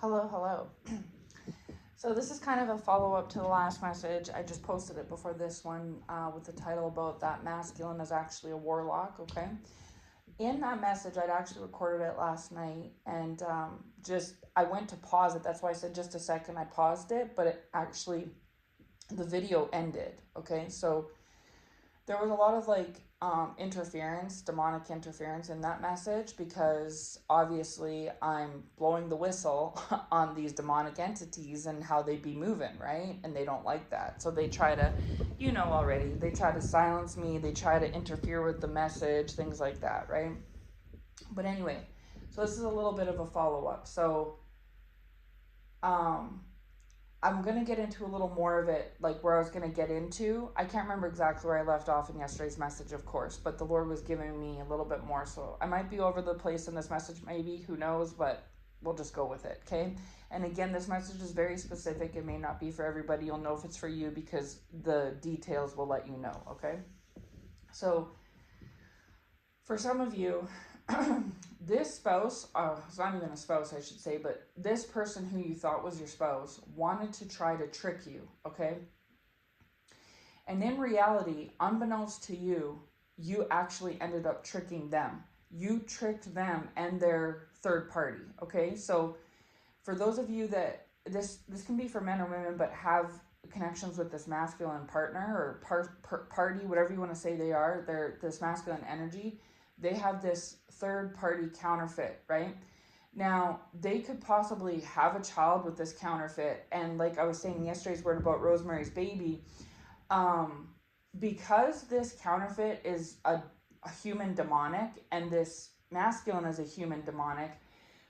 Hello. So this is kind of a follow-up to the last message. I just posted it before this one with the title about that masculine is actually a warlock, okay? In that message, I'd actually recorded it last night, and I went to pause it. That's why I said just a second. I paused it, but the video ended, okay? So there was a lot of interference, demonic interference in that message, because obviously I'm blowing the whistle on these demonic entities and how they be moving, right? And they don't like that. So they try to, already, they try to silence me, they try to interfere with the message, things like that, right? But anyway, so this is a little bit of a follow-up. So I'm going to get into a little more of it, like where I was going to get into. I can't remember exactly where I left off in yesterday's message, of course, but the Lord was giving me a little bit more. So I might be over the place in this message, maybe, who knows, but we'll just go with it, okay? And again, this message is very specific. It may not be for everybody. You'll know if it's for you because the details will let you know, okay? So for some of you, this spouse, it's not even a spouse, I should say, but this person who you thought was your spouse wanted to try to trick you, okay? And in reality, unbeknownst to you, you actually ended up tricking them. You tricked them and their third party, okay? So for those of you that, this can be for men or women, but have connections with this masculine partner or party, whatever you want to say they are, they're this masculine energy, they have this third party counterfeit, right? Now, they could possibly have a child with this counterfeit. And like I was saying yesterday's word about Rosemary's Baby, because this counterfeit is a human demonic and this masculine is a human demonic,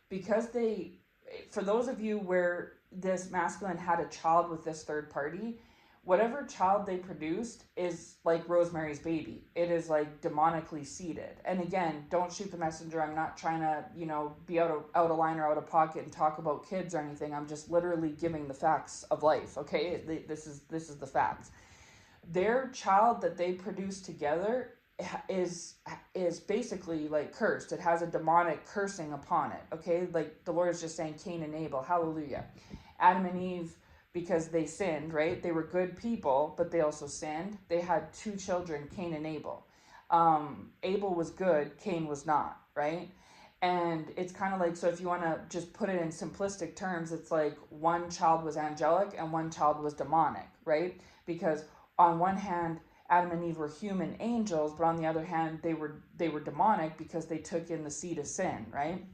because for those of you where this masculine had a child with this third party, whatever child they produced is like Rosemary's Baby. It is like demonically seeded. And again, don't shoot the messenger. I'm not trying to, be out of line or out of pocket and talk about kids or anything. I'm just literally giving the facts of life, okay? This is the facts. Their child that they produce together is basically like cursed. It has a demonic cursing upon it, okay? Like the Lord is just saying Cain and Abel, hallelujah. Adam and Eve, because they sinned, right? They were good people, but they also sinned. They had two children, Cain and Abel. Abel was good, Cain was not, right? And it's kind of like, so if you want to just put it in simplistic terms, it's like one child was angelic and one child was demonic, right? Because on one hand, Adam and Eve were human angels, but on the other hand, they were demonic because they took in the seed of sin, right?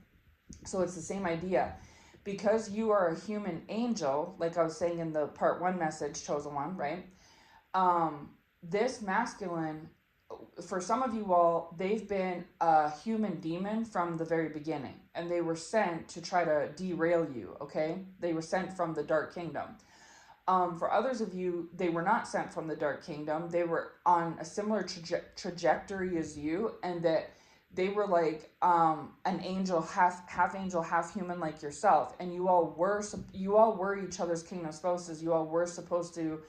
So it's the same idea. Because you are a human angel, like I was saying in the part 1 message, chosen one, right? This masculine, for some of you all, they've been a human demon from the very beginning, and they were sent to try to derail you, okay? They were sent from the dark kingdom. For others of you, they were not sent from the dark kingdom. They were on a similar trajectory as you, and that they were like an angel, half angel, half human, like yourself. And you all were each other's kingdom spouses. You all were supposed to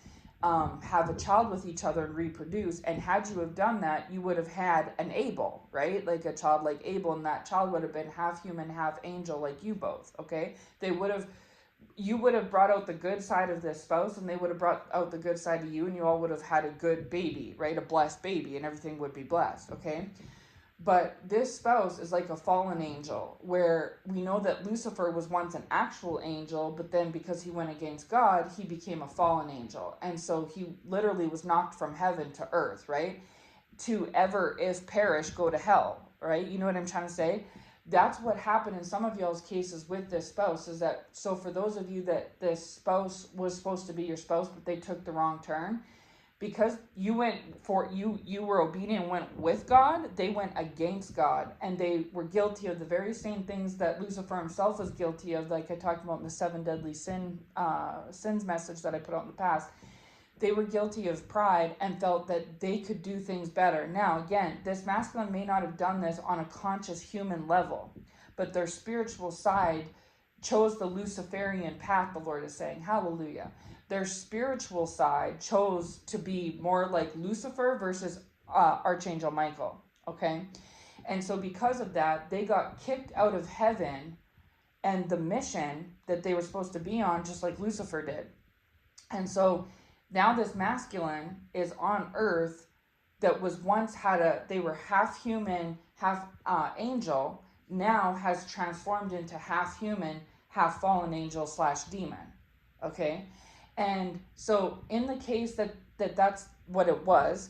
have a child with each other and reproduce. And had you have done that, you would have had an Abel, right? Like a child like Abel, and that child would have been half human, half angel, like you both. Okay, you would have brought out the good side of this spouse, and they would have brought out the good side of you, and you all would have had a good baby, right? A blessed baby, and everything would be blessed, okay? But this spouse is like a fallen angel, where we know that Lucifer was once an actual angel, but then because he went against God, he became a fallen angel. And so he literally was knocked from heaven to earth, right? To ever, if perish, go to hell, right? You know what I'm trying to say? That's what happened in some of y'all's cases with this spouse, is that, so for those of you that this spouse was supposed to be your spouse, but they took the wrong turn, because you were obedient and went with God, they went against God, and they were guilty of the very same things that Lucifer himself was guilty of, like I talked about in the 7 deadly sins message that I put out in the past. They were guilty of pride and felt that they could do things better. Now, again, this masculine may not have done this on a conscious human level, but their spiritual side chose the Luciferian path, the Lord is saying. Hallelujah. Their spiritual side chose to be more like Lucifer versus Archangel Michael, okay? And so because of that, they got kicked out of heaven and the mission that they were supposed to be on, just like Lucifer did. And so now this masculine is on earth that was once they were half human, half angel, now has transformed into half human, half fallen angel / demon. Okay? And so in the case that's what it was,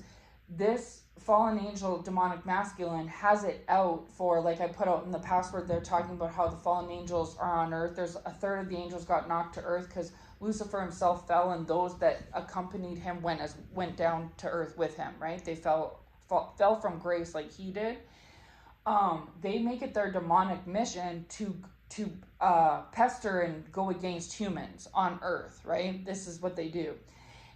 this fallen angel demonic masculine has it out for, like I put out in the password, they're talking about how the fallen angels are on earth. There's a third of the angels got knocked to earth because Lucifer himself fell, and those that accompanied him went down to earth with him, right? They fell from grace like he did. They make it their demonic mission to pester and go against humans on earth, right? This is what they do.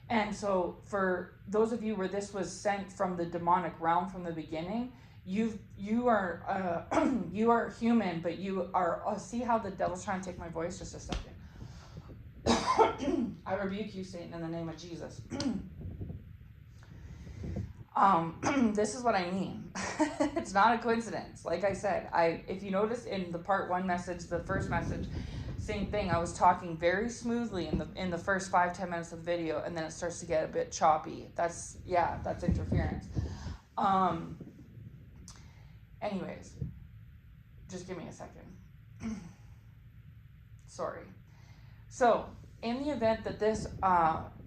And so for those of you where this was sent from the demonic realm from the beginning, you are you are human, but you are, see how the devil's trying to take my voice? Just a second. I rebuke you, Satan, in the name of Jesus. This is what I mean. It's not a coincidence. Like I said, if you notice in the part 1 message, the first message, same thing. I was talking very smoothly in the first 5-10 minutes of the video, and then it starts to get a bit choppy. That's interference. Anyways, just give me a second. Sorry. So, in the event that this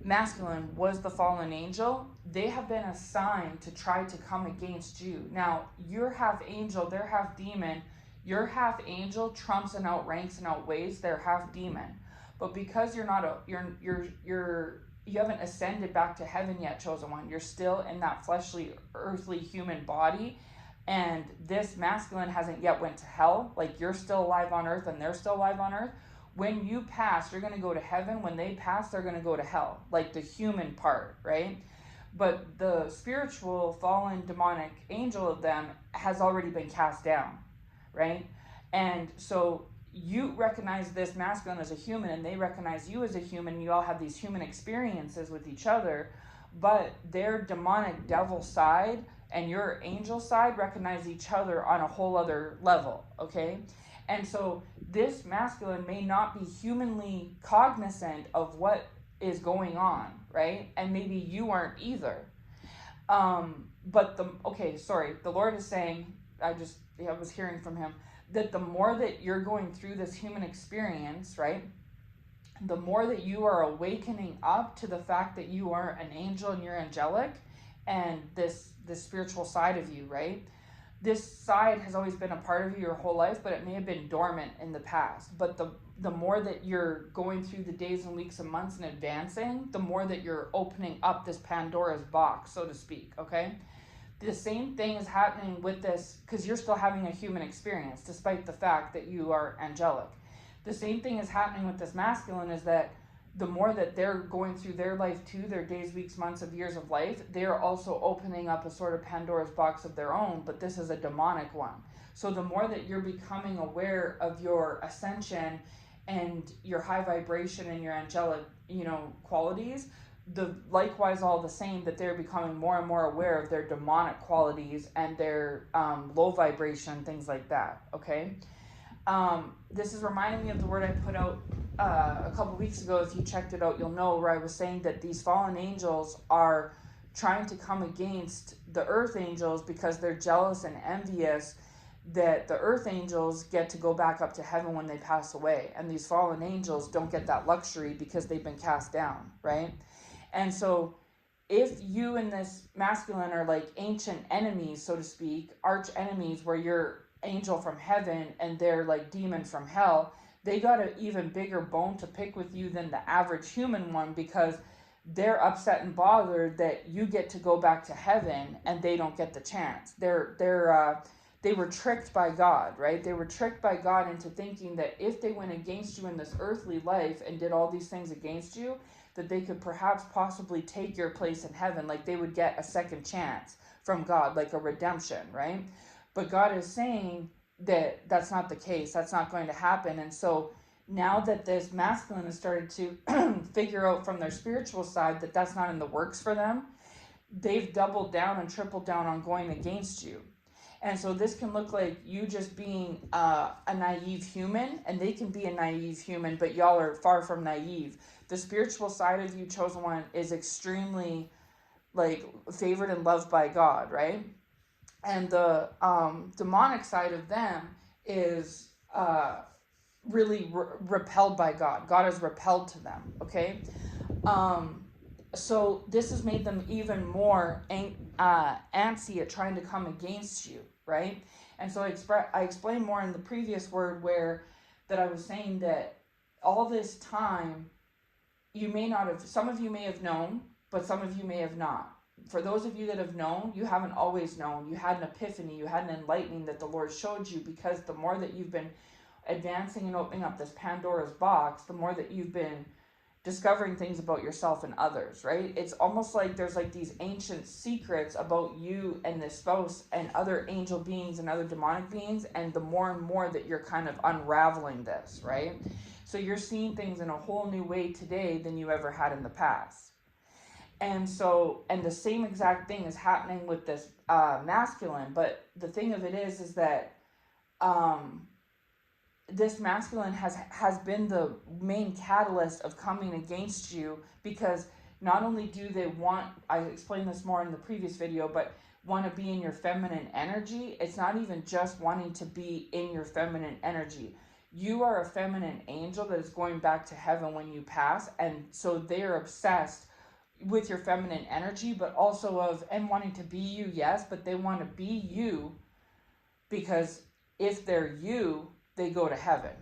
masculine was the fallen angel, they have been assigned to try to come against you. Now, you're half angel, they're half demon. Your half angel trumps and outranks and outweighs their half demon. But because you're not you haven't ascended back to heaven yet, chosen one. You're still in that fleshly, earthly human body, and this masculine hasn't yet went to hell. Like, you're still alive on earth and they're still alive on earth. When you pass, you're going to go to heaven. When they pass, they're going to go to hell, like the human part, right? But the spiritual, fallen, demonic angel of them has already been cast down, right? And so you recognize this masculine as a human, and they recognize you as a human. You all have these human experiences with each other, but their demonic devil side and your angel side recognize each other on a whole other level, okay? And so this masculine may not be humanly cognizant of what is going on, right? And maybe you aren't either. But the Lord is saying, I was hearing from him, that the more that you're going through this human experience, right? The more that you are awakening up to the fact that you are an angel and you're angelic, and this spiritual side of you, right? This side has always been a part of you your whole life, but it may have been dormant in the past. But the more that you're going through the days and weeks and months and advancing, the more that you're opening up this Pandora's box, so to speak, okay? The same thing is happening with this, because you're still having a human experience, despite the fact that you are angelic. The same thing is happening with this masculine, is that the more that they're going through their life too, their days, weeks, months of years of life, they're also opening up a sort of Pandora's box of their own, but this is a demonic one. So the more that you're becoming aware of your ascension and your high vibration and your angelic, qualities, likewise all the same, that they're becoming more and more aware of their demonic qualities and their low vibration, things like that, okay? This is reminding me of the word I put out a couple weeks ago. If you checked it out, you'll know, where I was saying that these fallen angels are trying to come against the earth angels because they're jealous and envious that the earth angels get to go back up to heaven when they pass away, and these fallen angels don't get that luxury because they've been cast down, right? And so if you and this masculine are like ancient enemies, so to speak, arch enemies, where you're angel from heaven and they're like demon from hell, they got an even bigger bone to pick with you than the average human one, because they're upset and bothered that you get to go back to heaven and they don't get the chance. They were tricked by God, right? They were tricked by God into thinking that if they went against you in this earthly life and did all these things against you, that they could perhaps possibly take your place in heaven, like they would get a second chance from God, like a redemption, right? But God is saying that that's not the case. That's not going to happen. And so now that this masculine has started to figure out from their spiritual side that that's not in the works for them, they've doubled down and tripled down on going against you. And so this can look like you just being a naive human, and they can be a naive human, but y'all are far from naive. The spiritual side of you, chosen one, is extremely like favored and loved by God, right? And the demonic side of them is really repelled by God. God is repelled to them, okay? So this has made them even more antsy at trying to come against you, right? And so I explained more in the previous word where that I was saying that all this time, you may not have, some of you may have known, but some of you may have not. For those of you that have known, you haven't always known. You had an epiphany, you had an enlightening that the Lord showed you, because the more that you've been advancing and opening up this Pandora's box, the more that you've been discovering things about yourself and others, right? It's almost like there's like these ancient secrets about you and this spouse and other angel beings and other demonic beings, and the more and more that you're kind of unraveling this, right? So you're seeing things in a whole new way today than you ever had in the past. And so, and the same exact thing is happening with this masculine, but the thing of it is that this masculine has been the main catalyst of coming against you, because not only do they want, I explained this more in the previous video, but want to be in your feminine energy. It's not even just wanting to be in your feminine energy. You are a feminine angel that is going back to heaven when you pass, and so they're obsessed with your feminine energy, but also and wanting to be you, yes, but they want to be you, because if they're you, they go to heaven.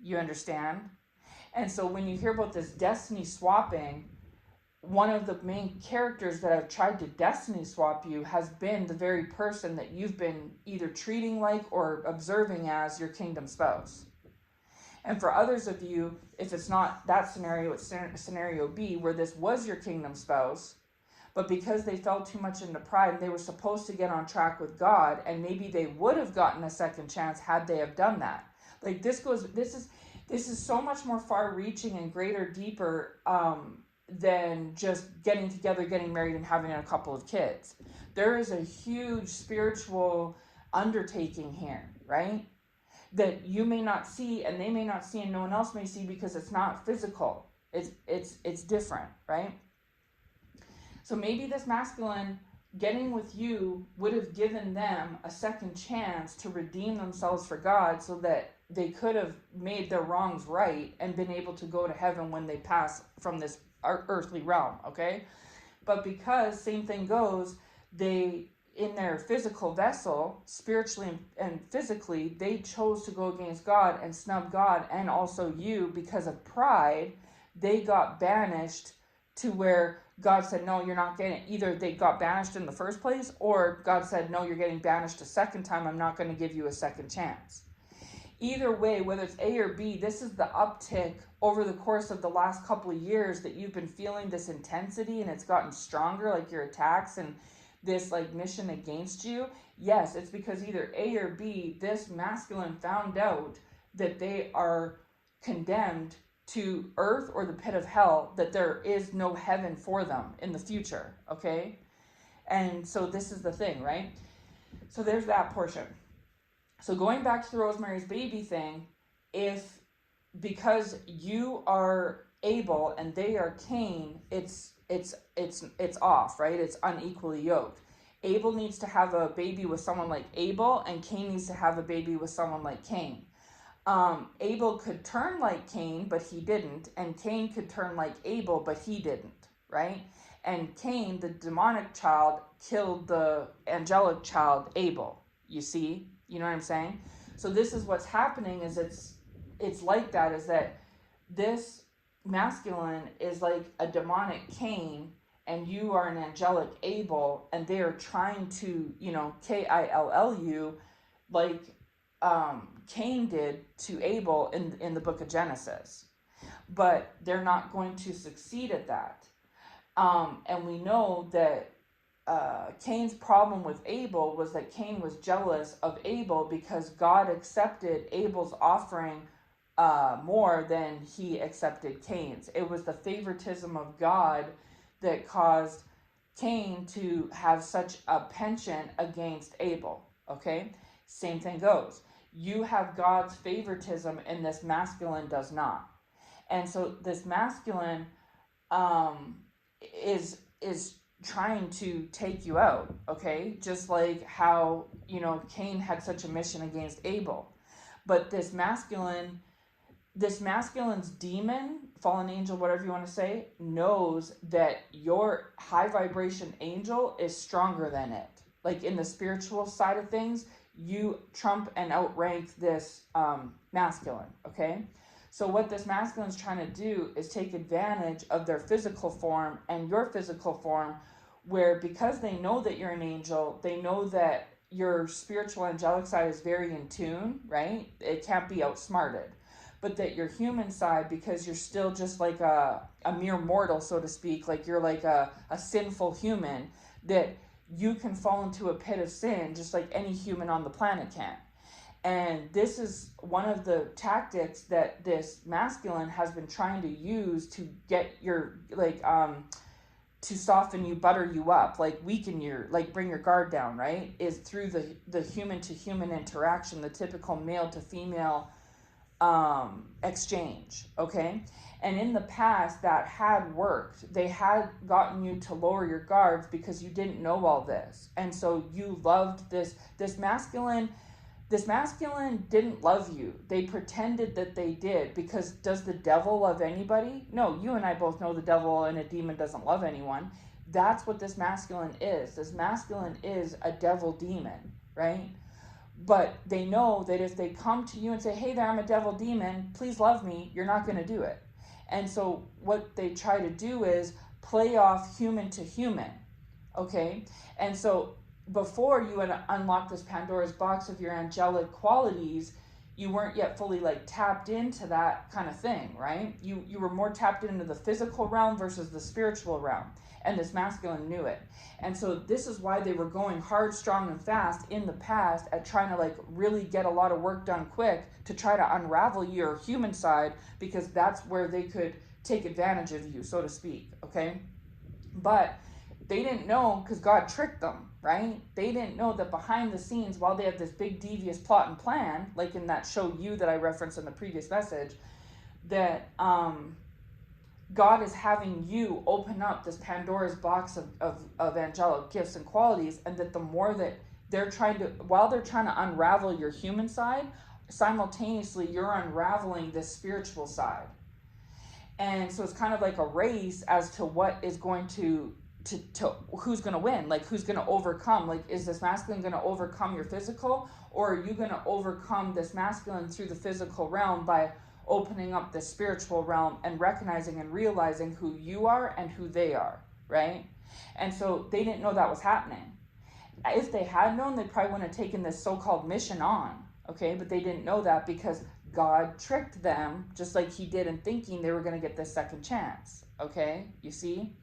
You understand? And so when you hear about this destiny swapping, one of the main characters that have tried to destiny swap you has been the very person that you've been either treating like or observing as your kingdom spouse. And for others of you, if it's not that scenario, it's scenario B, where this was your kingdom spouse, but because they fell too much into pride and they were supposed to get on track with God, and maybe they would have gotten a second chance had they have done that. Like this is so much more far-reaching and greater, deeper than just getting together, getting married, and having a couple of kids. There is a huge spiritual undertaking here, right? That you may not see, and they may not see, and no one else may see, because it's not physical. It's different, right? So maybe this masculine getting with you would have given them a second chance to redeem themselves for God, so that they could have made their wrongs right and been able to go to heaven when they pass from this earthly realm, okay? But because, same thing goes, they, in their physical vessel, spiritually and physically, they chose to go against God and snub God and also you because of pride. They got banished to where God said, no, you're not getting it. Either they got banished in the first place, or God said, no, you're getting banished a second time. I'm not going to give you a second chance. Either way, whether it's A or B, this is the uptick over the course of the last couple of years that you've been feeling this intensity, and it's gotten stronger, like your attacks and this like mission against you. Yes, it's because either A or B, this masculine found out that they are condemned to earth or the pit of hell, that there is no heaven for them in the future, okay? And so this is the thing, right? So there's that portion. So going back to the Rosemary's Baby thing, if because you are Abel and they are Cain, it's off, right? It's unequally yoked. Abel needs to have a baby with someone like Abel, and Cain needs to have a baby with someone like Cain. Abel could turn like Cain, but he didn't, and Cain could turn like Abel, but he didn't, right? And Cain, the demonic child, killed the angelic child, Abel. You see? You know what I'm saying? So this is what's happening, is it's like that, is that this masculine is like a demonic Cain, and you are an angelic Abel, and they are trying to, KILLU, like Cain did to Abel in the book of Genesis. But they're not going to succeed at that. And we know that Cain's problem with Abel was that Cain was jealous of Abel because God accepted Abel's offering more than he accepted Cain's. It was the favoritism of God that caused Cain to have such a penchant against Abel. Okay? Same thing goes. You have God's favoritism and this masculine does not. And so this masculine um, is trying to take you out, okay? Just like how, Cain had such a mission against Abel. But this masculine's demon, fallen angel, whatever you want to say, knows that your high vibration angel is stronger than it. Like in the spiritual side of things, you trump and outrank this masculine, okay? So what this masculine is trying to do is take advantage of their physical form and your physical form, where because they know that you're an angel, they know that your spiritual angelic side is very in tune, right? It can't be outsmarted. But that your human side, because you're still just like a mere mortal, so to speak, like you're like a sinful human, that you can fall into a pit of sin just like any human on the planet can. And this is one of the tactics that this masculine has been trying to use to get your, to soften you, butter you up, like weaken your, like bring your guard down, right? Is through the human to human interaction, the typical male to female exchange, okay? And in the past, that had worked. They had gotten you to lower your guards because you didn't know all this. And so you loved this masculine didn't love you. They pretended that they did, because does the devil love anybody? No, you and I both know the devil and a demon doesn't love anyone. That's what this masculine is. This masculine is a devil demon, right? But they know that if they come to you and say, hey there, I'm a devil demon, please love me, you're not going to do it. And so what they try to do is play off human to human, okay? And so before you had unlocked this Pandora's box of your angelic qualities, you weren't yet fully like tapped into that kind of thing, right? You were more tapped into the physical realm versus the spiritual realm. And this masculine knew it. And so this is why they were going hard, strong, and fast in the past at trying to like really get a lot of work done quick to try to unravel your human side, because that's where they could take advantage of you, so to speak, okay? But they didn't know, because God tricked them, right? They didn't know that behind the scenes, while they had this big devious plot and plan, like in that show You that I referenced in the previous message, that God is having you open up this Pandora's box of angelic gifts and qualities, and that the more that while they're trying to unravel your human side, simultaneously you're unraveling this spiritual side. And so it's kind of like a race as to what is going to who's going to win, like who's going to overcome. Like, is this masculine going to overcome your physical, or are you going to overcome this masculine through the physical realm by opening up the spiritual realm and recognizing and realizing who you are and who they are, right? And so they didn't know that was happening. If they had known, they probably wouldn't have taken this so-called mission on, okay? But they didn't know that because God tricked them, just like he did in thinking they were going to get this second chance, okay? You see?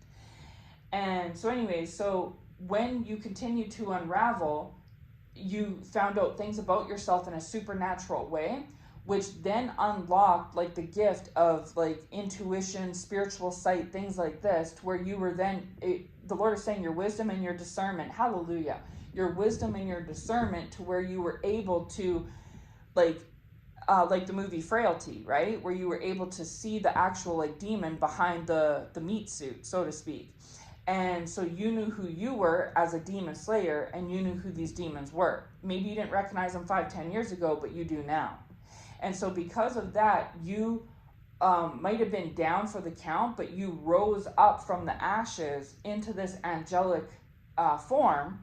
And so anyway, so when you continue to unravel, you found out things about yourself in a supernatural way, which then unlocked like the gift of like intuition, spiritual sight, things like this, to where you were then, the Lord is saying your wisdom and your discernment, hallelujah, your wisdom and your discernment, to where you were able to like the movie Frailty, right? Where you were able to see the actual like demon behind the meat suit, so to speak. And so you knew who you were as a demon slayer, and you knew who these demons were. Maybe you didn't recognize them 5-10 years ago, but you do now. And so because of that, you might have been down for the count, but you rose up from the ashes into this angelic form.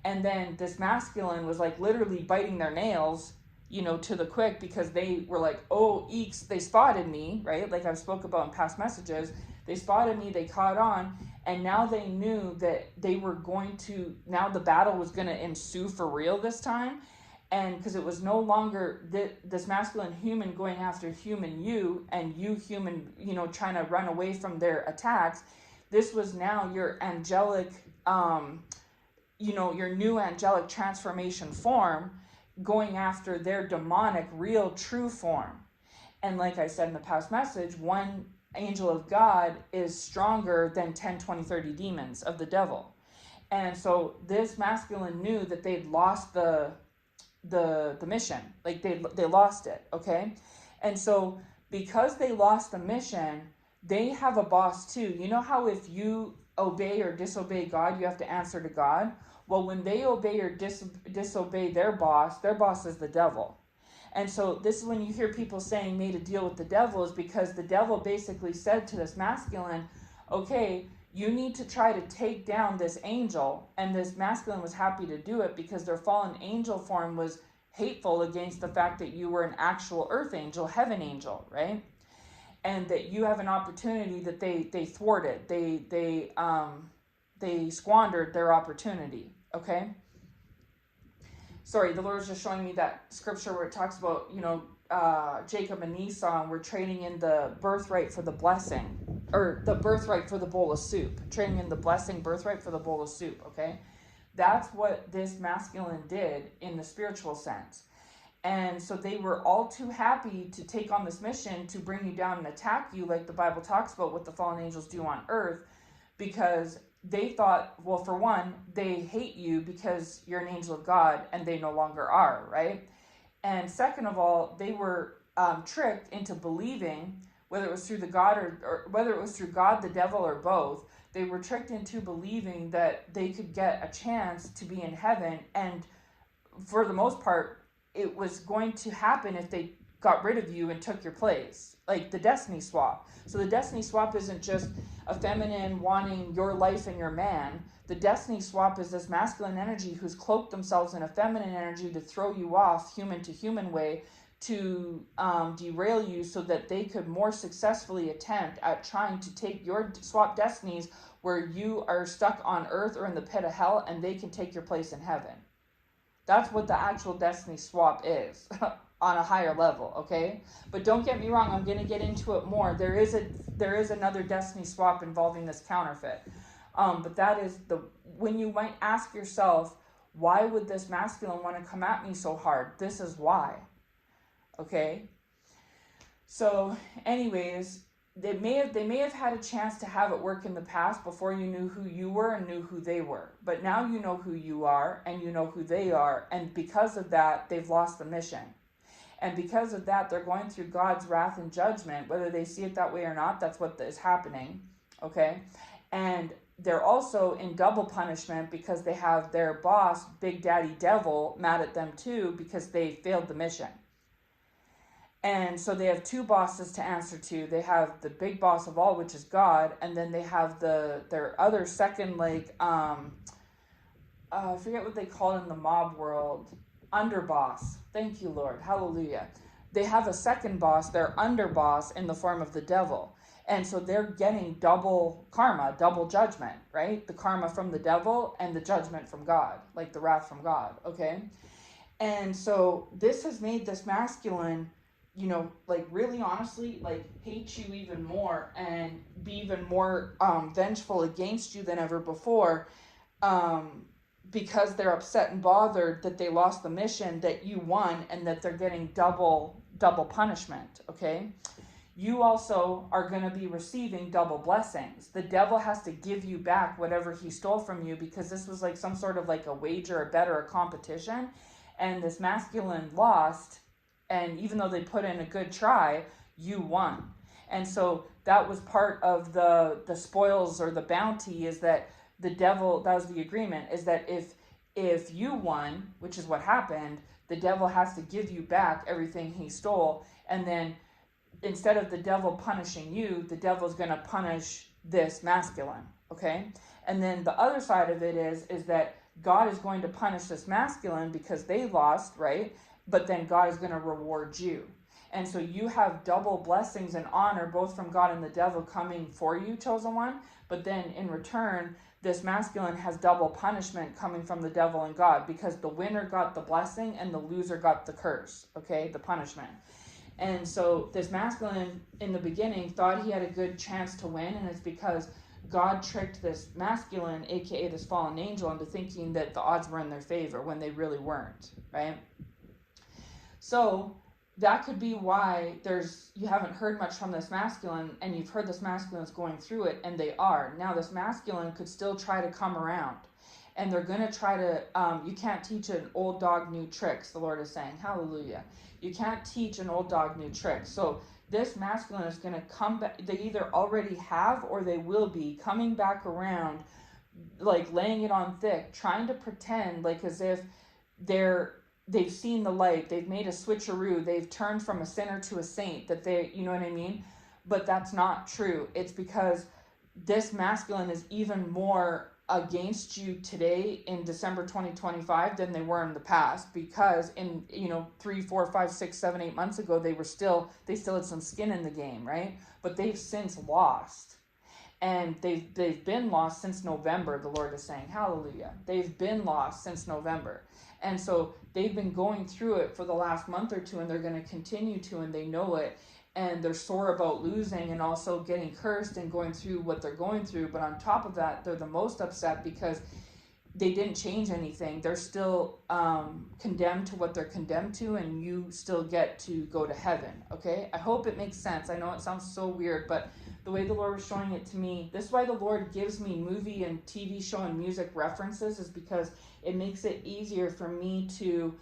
And then this masculine was like literally biting their nails, to the quick, because they were like, oh, eeks, they spotted me, right? Like I've spoke about in past messages. They spotted me, they caught on, and now they knew that they were going to, now the battle was going to ensue for real this time. And because it was no longer this masculine human going after human you, and you human, trying to run away from their attacks. This was now your angelic, your new angelic transformation form, going after their demonic, real, true form. And like I said in the past message, one angel of God is stronger than 10, 20, 30 demons of the devil. And so this masculine knew that they'd lost the the mission. Like they lost it, okay? And so because they lost the mission, they have a boss too. You know how if you obey or disobey God, you have to answer to God? Well, when they obey or disobey their boss is the devil. And so this is when you hear people saying made a deal with the devil, is because the devil basically said to this masculine, okay, you need to try to take down this angel. And this masculine was happy to do it because their fallen angel form was hateful against the fact that you were an actual earth angel, heaven angel, right? And that you have an opportunity that they thwarted. They squandered their opportunity, okay? Sorry, the Lord was just showing me that scripture where it talks about, Jacob and Esau, and we're trading in the birthright for the blessing, or the birthright for the bowl of soup, trading in the blessing birthright for the bowl of soup, okay? That's what this masculine did in the spiritual sense. And so they were all too happy to take on this mission to bring you down and attack you, like the Bible talks about what the fallen angels do on earth, because they thought, well, for one, they hate you because you're an angel of God, and they no longer are, right? And second of all, they were tricked into believing, whether it was through the God or whether it was through God, the devil, or both, they were tricked into believing that they could get a chance to be in heaven. And for the most part, it was going to happen if they got rid of you and took your place, like the destiny swap. So the destiny swap isn't just a feminine wanting your life and your man. The destiny swap is this masculine energy who's cloaked themselves in a feminine energy to throw you off human to human way, to derail you so that they could more successfully attempt at trying to take your swap destinies where you are stuck on earth or in the pit of hell, and they can take your place in heaven. That's what the actual destiny swap is on a higher level, okay? But don't get me wrong, I'm going to get into it more. There is another destiny swap involving this counterfeit. But that is when you might ask yourself, why would this masculine want to come at me so hard? This is why. Okay? So anyways, they may have had a chance to have it work in the past before you knew who you were and knew who they were. But now you know who you are and you know who they are, and because of that, they've lost the mission. And because of that, they're going through God's wrath and judgment, whether they see it that way or not. That's what is happening, okay? And they're also in double punishment because they have their boss, Big Daddy Devil, mad at them too because they failed the mission. And so they have two bosses to answer to. They have the big boss of all, which is God, and then they have their other second, I forget what they call it in the mob world, underboss. Thank you, Lord. Hallelujah. They have a second boss, their underboss, in the form of the devil. And so they're getting double karma, double judgment, right? The karma from the devil and the judgment from God, like the wrath from God, okay? And so this has made this masculine, really honestly, hate you even more and be even more vengeful against you than ever before, because they're upset and bothered that they lost the mission, that you won, and that they're getting double punishment, okay? You also are going to be receiving double blessings. The devil has to give you back whatever he stole from you, because this was like some sort of like a wager, a bet, or a competition, and this masculine lost. And even though they put in a good try, you won. And so that was part of the spoils or the bounty, is that the devil, that was the agreement, is that if you won, which is what happened, the devil has to give you back everything he stole. And then instead of the devil punishing you, the devil's going to punish this masculine, okay? And then the other side of it is that God is going to punish this masculine because they lost, right? But then God is going to reward you. And so you have double blessings and honor, both from God and the devil, coming for you, chosen one. But then in return, this masculine has double punishment coming from the devil and God, because the winner got the blessing and the loser got the curse, okay, the punishment. And so this masculine in the beginning thought he had a good chance to win, and it's because God tricked this masculine, aka this fallen angel, into thinking that the odds were in their favor when they really weren't, right? So that could be why you haven't heard much from this masculine, and you've heard this masculine is going through it, and they are. Now this masculine could still try to come around. And they're going to try to, you can't teach an old dog new tricks, the Lord is saying. Hallelujah. You can't teach an old dog new tricks. So this masculine is going to come back. They either already have or they will be coming back around, like laying it on thick, trying to pretend like as if they've seen the light, they've made a switcheroo, they've turned from a sinner to a saint, that they, you know what I mean? But that's not true. It's because this masculine is even more against you today in December 2025 than they were in the past, because in 3, 4, 5, 6, 7, 8 months ago they still had some skin in the game, right? But they've since lost. And they've been lost since November, the Lord is saying. Hallelujah. They've been lost since November. And so they've been going through it for the last month or two, and they're going to continue to, and they know it. And they're sore about losing and also getting cursed and going through what they're going through. But on top of that, they're the most upset because they didn't change anything. They're still condemned to what they're condemned to, and you still get to go to heaven, okay? I hope it makes sense. I know it sounds so weird, but the way the Lord was showing it to me, this is why the Lord gives me movie and TV show and music references, is because it makes it easier for me to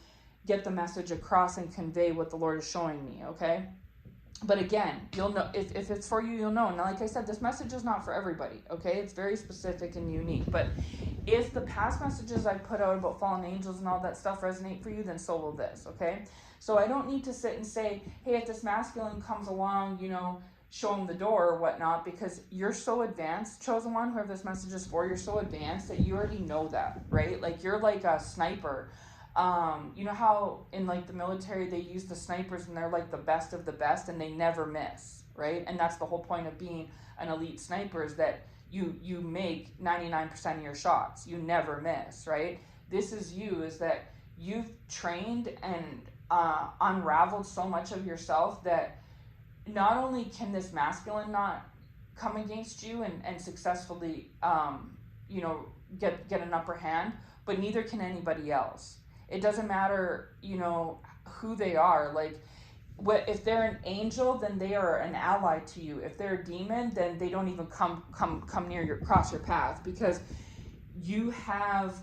get the message across and convey what the Lord is showing me, okay? But again, you'll know, if it's for you, you'll know. Now, like I said, this message is not for everybody, okay? It's very specific and unique. But if the past messages I put out about fallen angels and all that stuff resonate for you, then so will this, okay? So I don't need to sit and say, hey, if this masculine comes along, show them the door or whatnot, because you're so advanced, chosen one, whoever this message is for, you're so advanced that you already know that, right? Like, you're like a sniper. You know how in like the military they use the snipers and they're like the best of the best and they never miss, right? And that's the whole point of being an elite sniper, is that you make 99% of your shots, you never miss, right? This is you, is that you've trained and unraveled so much of yourself that not only can this masculine not come against you and successfully get an upper hand, but neither can anybody else. It doesn't matter, who they are. Like, if they're an angel, then they are an ally to you. If they're a demon, then they don't even come near cross your path, because you have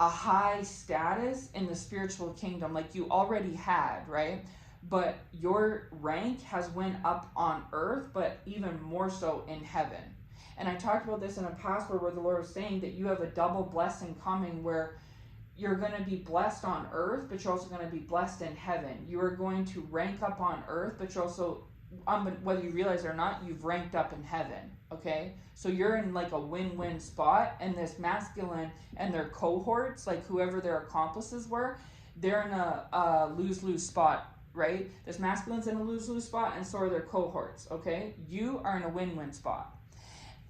a high status in the spiritual kingdom, like you already had, right? But your rank has went up on earth, but even more so in heaven. And I talked about this in a past where the Lord was saying that you have a double blessing coming, where you're going to be blessed on earth, but you're also going to be blessed in heaven. You are going to rank up on earth, but you're also, whether you realize it or not, you've ranked up in heaven, okay? So you're in like a win-win spot, and this masculine and their cohorts, like whoever their accomplices were, they're in a lose-lose spot, right? This masculine's in a lose-lose spot, and so are their cohorts, okay? You are in a win-win spot.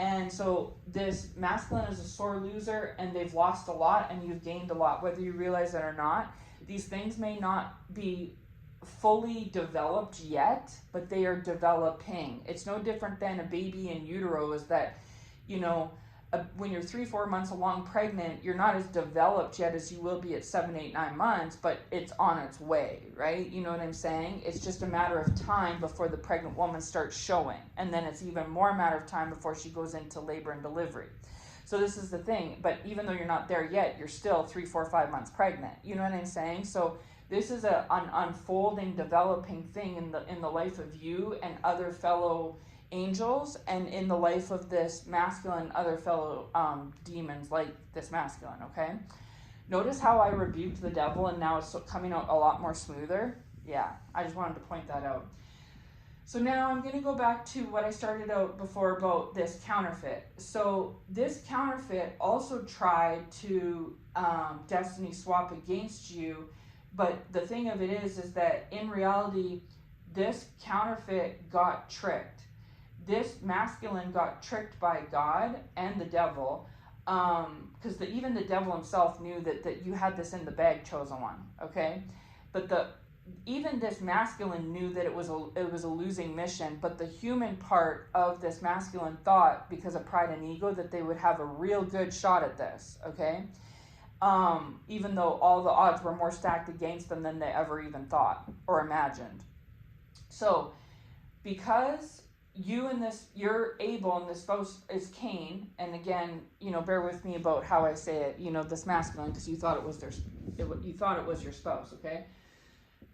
And so this masculine is a sore loser, and they've lost a lot and you've gained a lot, whether you realize it or not. These things may not be fully developed yet, but they are developing. It's no different than a baby in utero, is that, when you're 3, 4 months along pregnant, you're not as developed yet as you will be at 7, 8, 9 months, but it's on its way, right? You know what I'm saying? It's just a matter of time before the pregnant woman starts showing. And then it's even more a matter of time before she goes into labor and delivery. So this is the thing. But even though you're not there yet, you're still 3, 4, 5 months pregnant. You know what I'm saying? So this is an unfolding, developing thing in the life of you and other fellow angels, and in the life of this masculine, other fellow demons like this masculine, okay? Notice how I rebuked the devil and now it's coming out a lot more smoother? Yeah, I just wanted to point that out. So now I'm going to go back to what I started out before about this counterfeit. So this counterfeit also tried to destiny swap against you, but the thing of it is that in reality, this counterfeit got tricked. This masculine got tricked by God and the devil, because even the devil himself knew that you had this in the bag, chosen one, okay? But even this masculine knew that it was a losing mission, but the human part of this masculine thought, because of pride and ego, that they would have a real good shot at this, okay? Even though all the odds were more stacked against them than they ever even thought or imagined. So, because you and this, you're Abel and the spouse is Cain. And again, bear with me about how I say it, this masculine, because you thought it was you thought it was your spouse, okay?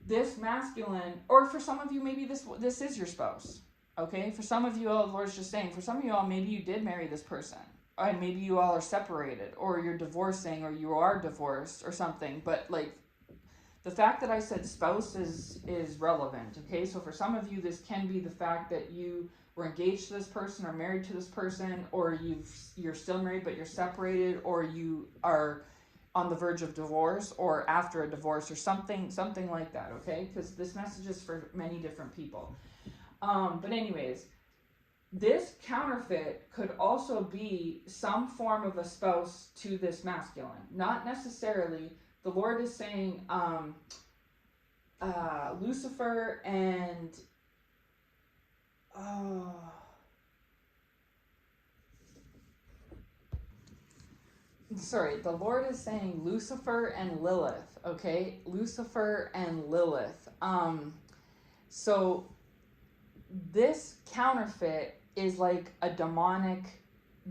This masculine, or for some of you, maybe this is your spouse, okay? For some of you, the Lord's just saying, for some of you all, maybe you did marry this person, and maybe you all are separated, or you're divorcing, or you are divorced, or something. But like, the fact that I said spouse is relevant, okay? So for some of you, this can be the fact that you were engaged to this person, or married to this person, or you're still married but you're separated, or you are on the verge of divorce, or after a divorce, or something like that, okay? Because this message is for many different people. But anyways, this counterfeit could also be some form of a spouse to this masculine. Not necessarily. The Lord is saying Lucifer and the Lord is saying Lucifer and Lilith, okay? Lucifer and Lilith. So this counterfeit is like a demonic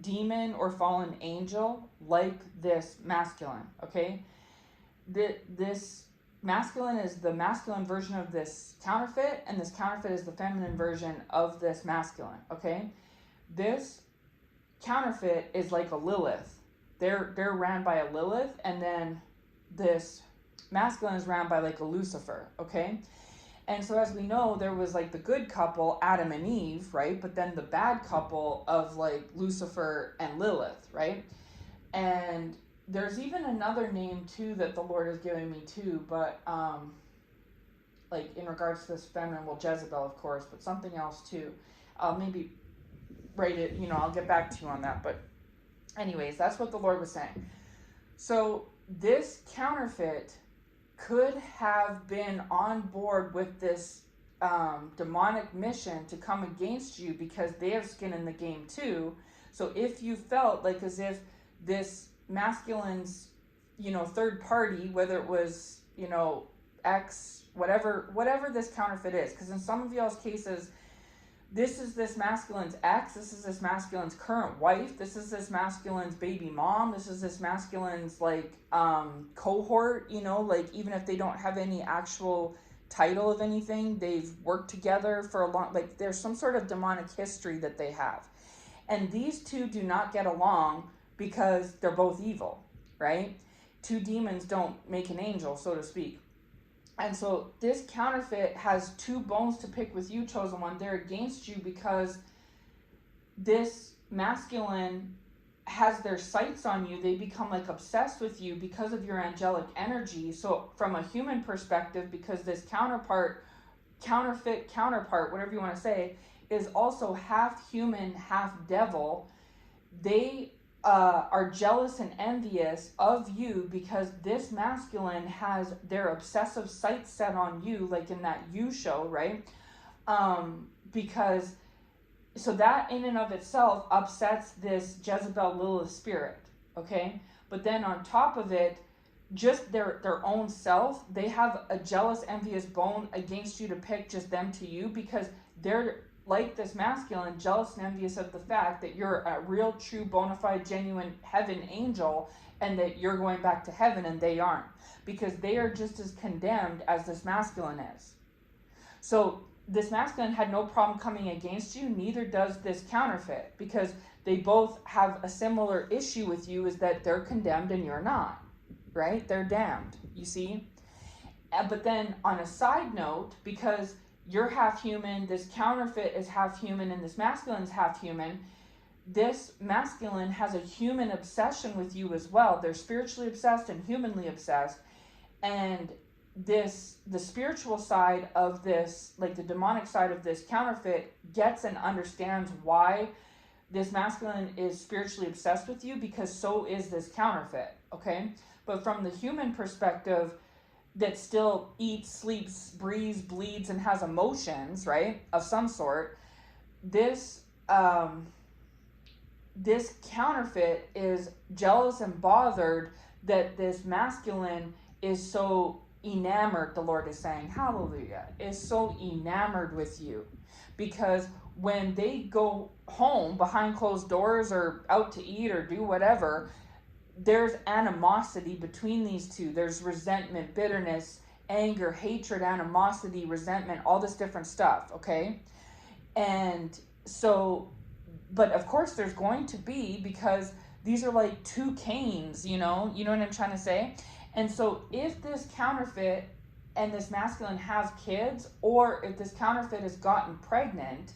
demon or fallen angel, like this masculine, okay? This masculine is the masculine version of this counterfeit, and this counterfeit is the feminine version of this masculine, okay? This counterfeit is like a Lilith. They're ran by a Lilith, and then this masculine is ran by like a Lucifer, okay? And so as we know, there was like the good couple, Adam and Eve, right? But then the bad couple of like Lucifer and Lilith, right? And there's even another name too that the Lord is giving me too, but like in regards to this feminine, well, Jezebel, of course, but something else too. I'll maybe write it, I'll get back to you on that. But anyways, that's what the Lord was saying. So this counterfeit could have been on board with this demonic mission to come against you, because they have skin in the game too. So if you felt like as if this masculine's, third party, whether it was, ex, whatever this counterfeit is, because in some of y'all's cases, this is this masculine's ex, this is this masculine's current wife, this is this masculine's baby mom, this is this masculine's like cohort, like even if they don't have any actual title of anything, they've worked together for a long, like there's some sort of demonic history that they have. And these two do not get along because they're both evil, right? Two demons don't make an angel, so to speak. And so this counterfeit has two bones to pick with you, chosen one. They're against you because this masculine has their sights on you. They become like obsessed with you because of your angelic energy. So from a human perspective, because this counterfeit counterpart, whatever you want to say, is also half human, half devil, they are jealous and envious of you because this masculine has their obsessive sights set on you, like in that You show, right? Because so that in and of itself upsets this Jezebel Lilith spirit, okay? But then on top of it, just their own self, they have a jealous, envious bone against you to pick just them to you, because they're like this masculine, jealous and envious of the fact that you're a real, true, bona fide, genuine heaven angel, and that you're going back to heaven and they aren't, because they are just as condemned as this masculine is. So this masculine had no problem coming against you, neither does this counterfeit, because they both have a similar issue with you, is that they're condemned and you're not, right? They're damned, you see? But then on a side note, because you're half human, this counterfeit is half human, and this masculine is half human, this masculine has a human obsession with you as well. They're spiritually obsessed and humanly obsessed. And the spiritual side of this, like the demonic side of this counterfeit, gets and understands why this masculine is spiritually obsessed with you, because so is this counterfeit, okay? But from the human perspective, that still eats, sleeps, breathes, bleeds, and has emotions, right, of some sort, this this counterfeit is jealous and bothered that this masculine is so enamored, the Lord is saying, hallelujah, is so enamored with you, because when they go home behind closed doors or out to eat or do whatever, there's animosity between these two. There's resentment, bitterness, anger, hatred, animosity, resentment, all this different stuff, okay? And so, but of course there's going to be, because these are like two Cains, you know what I'm trying to say? And so if this counterfeit and this masculine have kids, or if this counterfeit has gotten pregnant,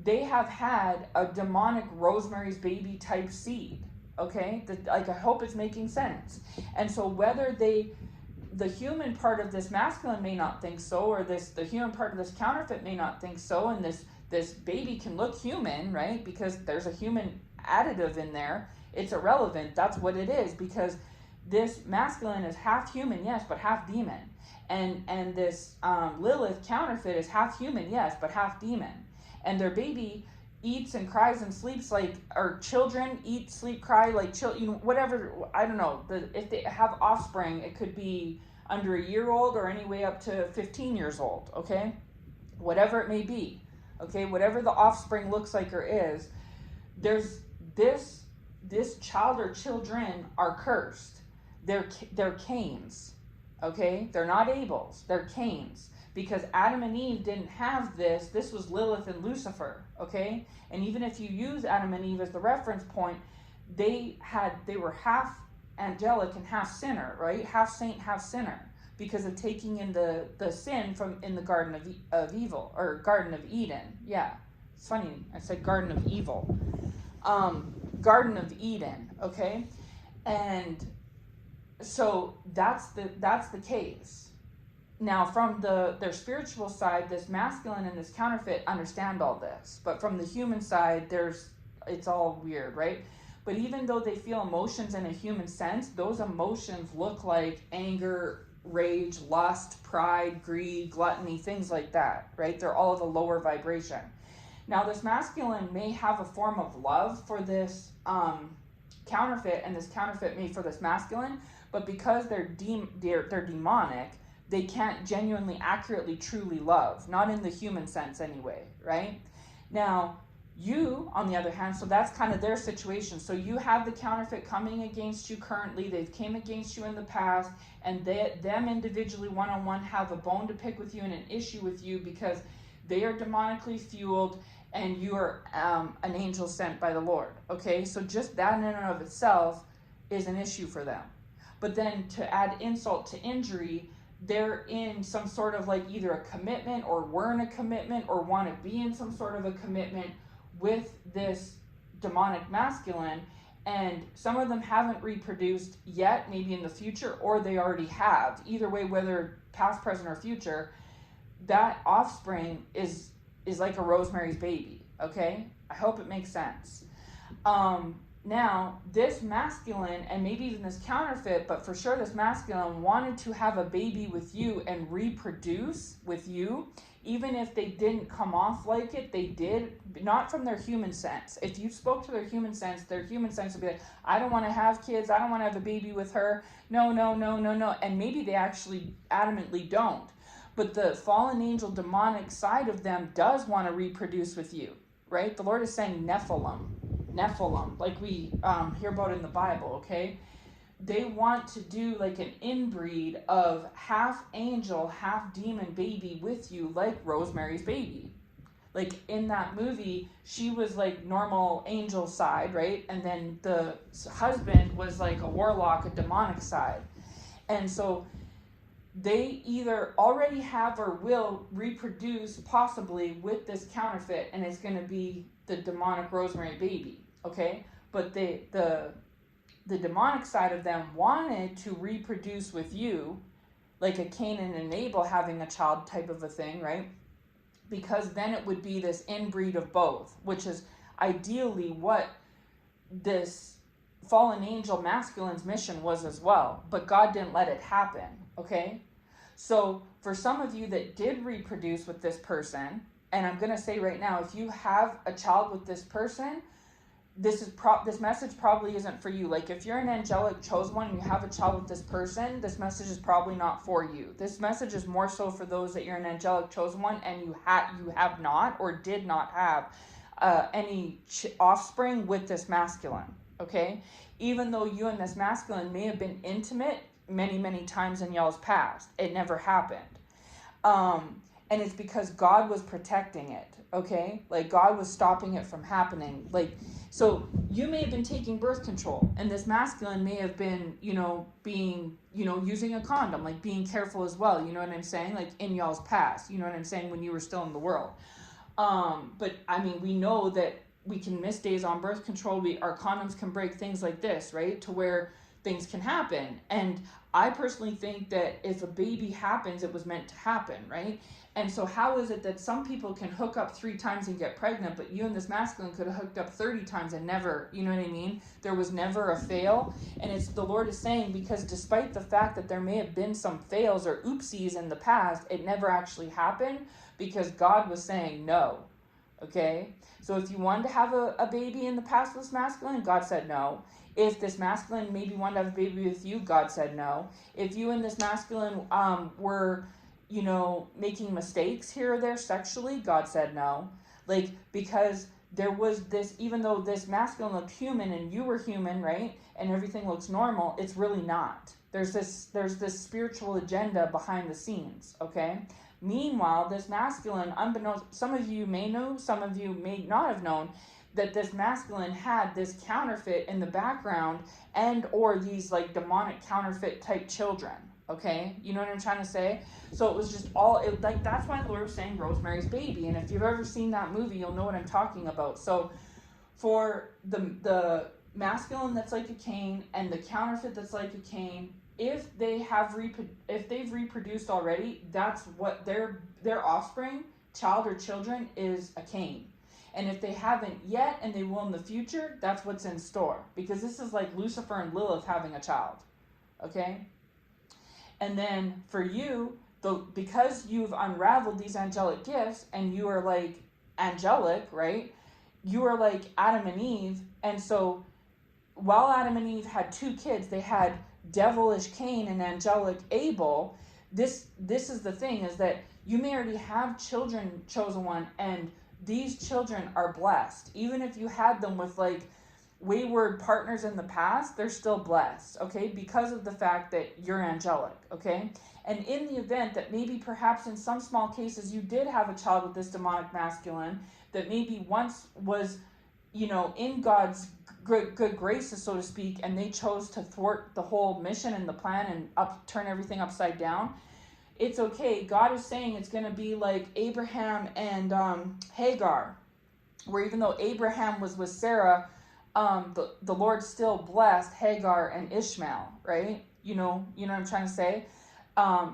they have had a demonic Rosemary's Baby type seed, okay? Like, I hope it's making sense. And so whether the human part of this masculine may not think so, or the human part of this counterfeit may not think so, and this baby can look human, right? Because there's a human additive in there. It's irrelevant. That's what it is, because this masculine is half human, yes, but half demon. And this Lilith counterfeit is half human, yes, but half demon. And their baby eats and cries and sleeps like, or children eat, sleep, cry like whatever. I don't know. If they have offspring, it could be under a year old or any way up to 15 years old. Okay, whatever it may be. Okay, whatever the offspring looks like or is, there's this child or children are cursed. They're Cains. Okay, they're not Abel's. They're Cains. Because Adam and Eve didn't have this. This was Lilith and Lucifer, okay? And even if you use Adam and Eve as the reference point, they were half angelic and half sinner, right? Half saint, half sinner, because of taking in the sin from in the Garden of Evil, or Garden of Eden. Yeah, it's funny, I said Garden of Evil. Garden of Eden, okay? And so that's the case. Now, from their spiritual side, this masculine and this counterfeit understand all this. But from the human side, it's all weird, right? But even though they feel emotions in a human sense, those emotions look like anger, rage, lust, pride, greed, gluttony, things like that, right? They're all of a lower vibration. Now, this masculine may have a form of love for this counterfeit, and this counterfeit may for this masculine, but because they're demonic, they can't genuinely, accurately, truly love. Not in the human sense anyway, right? Now, you, on the other hand, so that's kind of their situation. So you have the counterfeit coming against you currently. They've came against you in the past, and them individually, one-on-one, have a bone to pick with you and an issue with you because they are demonically fueled and you are an angel sent by the Lord, okay? So just that in and of itself is an issue for them. But then to add insult to injury, they're in some sort of like either a commitment or were in a commitment or want to be in some sort of a commitment with this demonic masculine, and some of them haven't reproduced yet, maybe in the future, or they already have. Either way, whether past, present, or future, that offspring is like a Rosemary's Baby, okay? I hope it makes sense. Now, this masculine, and maybe even this counterfeit, but for sure this masculine wanted to have a baby with you and reproduce with you, even if they didn't come off like it, they did, not from their human sense. If you spoke to their human sense would be like, I don't want to have kids, I don't want to have a baby with her, no, and maybe they actually adamantly don't. But the fallen angel demonic side of them does want to reproduce with you, right? The Lord is saying Nephilim, like we hear about in the Bible, okay? They want to do like an inbreed of half angel, half demon baby with you, like Rosemary's Baby. Like in that movie, she was like normal angel side, right? And then the husband was like a warlock, a demonic side. And so they either already have or will reproduce possibly with this counterfeit, and it's going to be the demonic Rosemary Baby. Okay, but the demonic side of them wanted to reproduce with you, like a Cain and an Abel having a child type of a thing, right? Because then it would be this inbreed of both, which is ideally what this fallen angel masculine's mission was as well. But God didn't let it happen, okay? So for some of you that did reproduce with this person, and I'm going to say right now, if you have a child with this person, this message probably isn't for you. Like, if you're an angelic chosen one and you have a child with this person, this message is probably not for you. This message is more so for those that you're an angelic chosen one and you have not or did not have any offspring with this masculine. Okay, even though you and this masculine may have been intimate many times in y'all's past, it never happened. And it's because God was protecting it. Okay, like God was stopping it from happening. Like, so you may have been taking birth control and this masculine may have been, being, using a condom, like being careful as well. You know what I'm saying? Like in y'all's past, you know what I'm saying? When you were still in the world. But I mean, we know that we can miss days on birth control. Our condoms can break, things like this, right? To where things can happen. And I personally think that if a baby happens, it was meant to happen, right? And so how is it that some people can hook up 3 times and get pregnant, but you and this masculine could have hooked up 30 times and never, you know what I mean? There was never a fail. And it's the Lord is saying, because despite the fact that there may have been some fails or oopsies in the past, it never actually happened because God was saying no. Okay? So if you wanted to have a baby in the past with this masculine, God said no. If this masculine maybe wanted to have a baby with you, God said no. If you and this masculine were, making mistakes here or there sexually, God said no. Like, because there was this, even though this masculine looked human and you were human, right? And everything looks normal, it's really not. There's this spiritual agenda behind the scenes, okay? Meanwhile, this masculine, unbeknownst, some of you may know, some of you may not have known, that this masculine had this counterfeit in the background and or these like demonic counterfeit type children. Okay, you know what I'm trying to say? So it was just that's why the Lord was saying Rosemary's Baby. And if you've ever seen that movie, you'll know what I'm talking about. So for the masculine that's like a Cain and the counterfeit that's like a Cain, if they've reproduced already, that's what their offspring, child or children, is a Cain. And if they haven't yet and they will in the future, that's what's in store. Because this is like Lucifer and Lilith having a child. Okay? And then for you, because you've unraveled these angelic gifts and you are like angelic, right? You are like Adam and Eve. And so while Adam and Eve had 2 kids, they had devilish Cain and angelic Abel. This is the thing, is that you may already have children, chosen one, and these children are blessed. Even if you had them with like wayward partners in the past, they're still blessed, okay? Because of the fact that you're angelic, okay? And in the event that maybe perhaps in some small cases you did have a child with this demonic masculine that maybe once was, in God's good graces, so to speak, and they chose to thwart the whole mission and the plan and turn everything upside down, it's okay. God is saying it's going to be like Abraham and Hagar, where even though Abraham was with Sarah, the Lord still blessed Hagar and Ishmael, right? You know what I'm trying to say?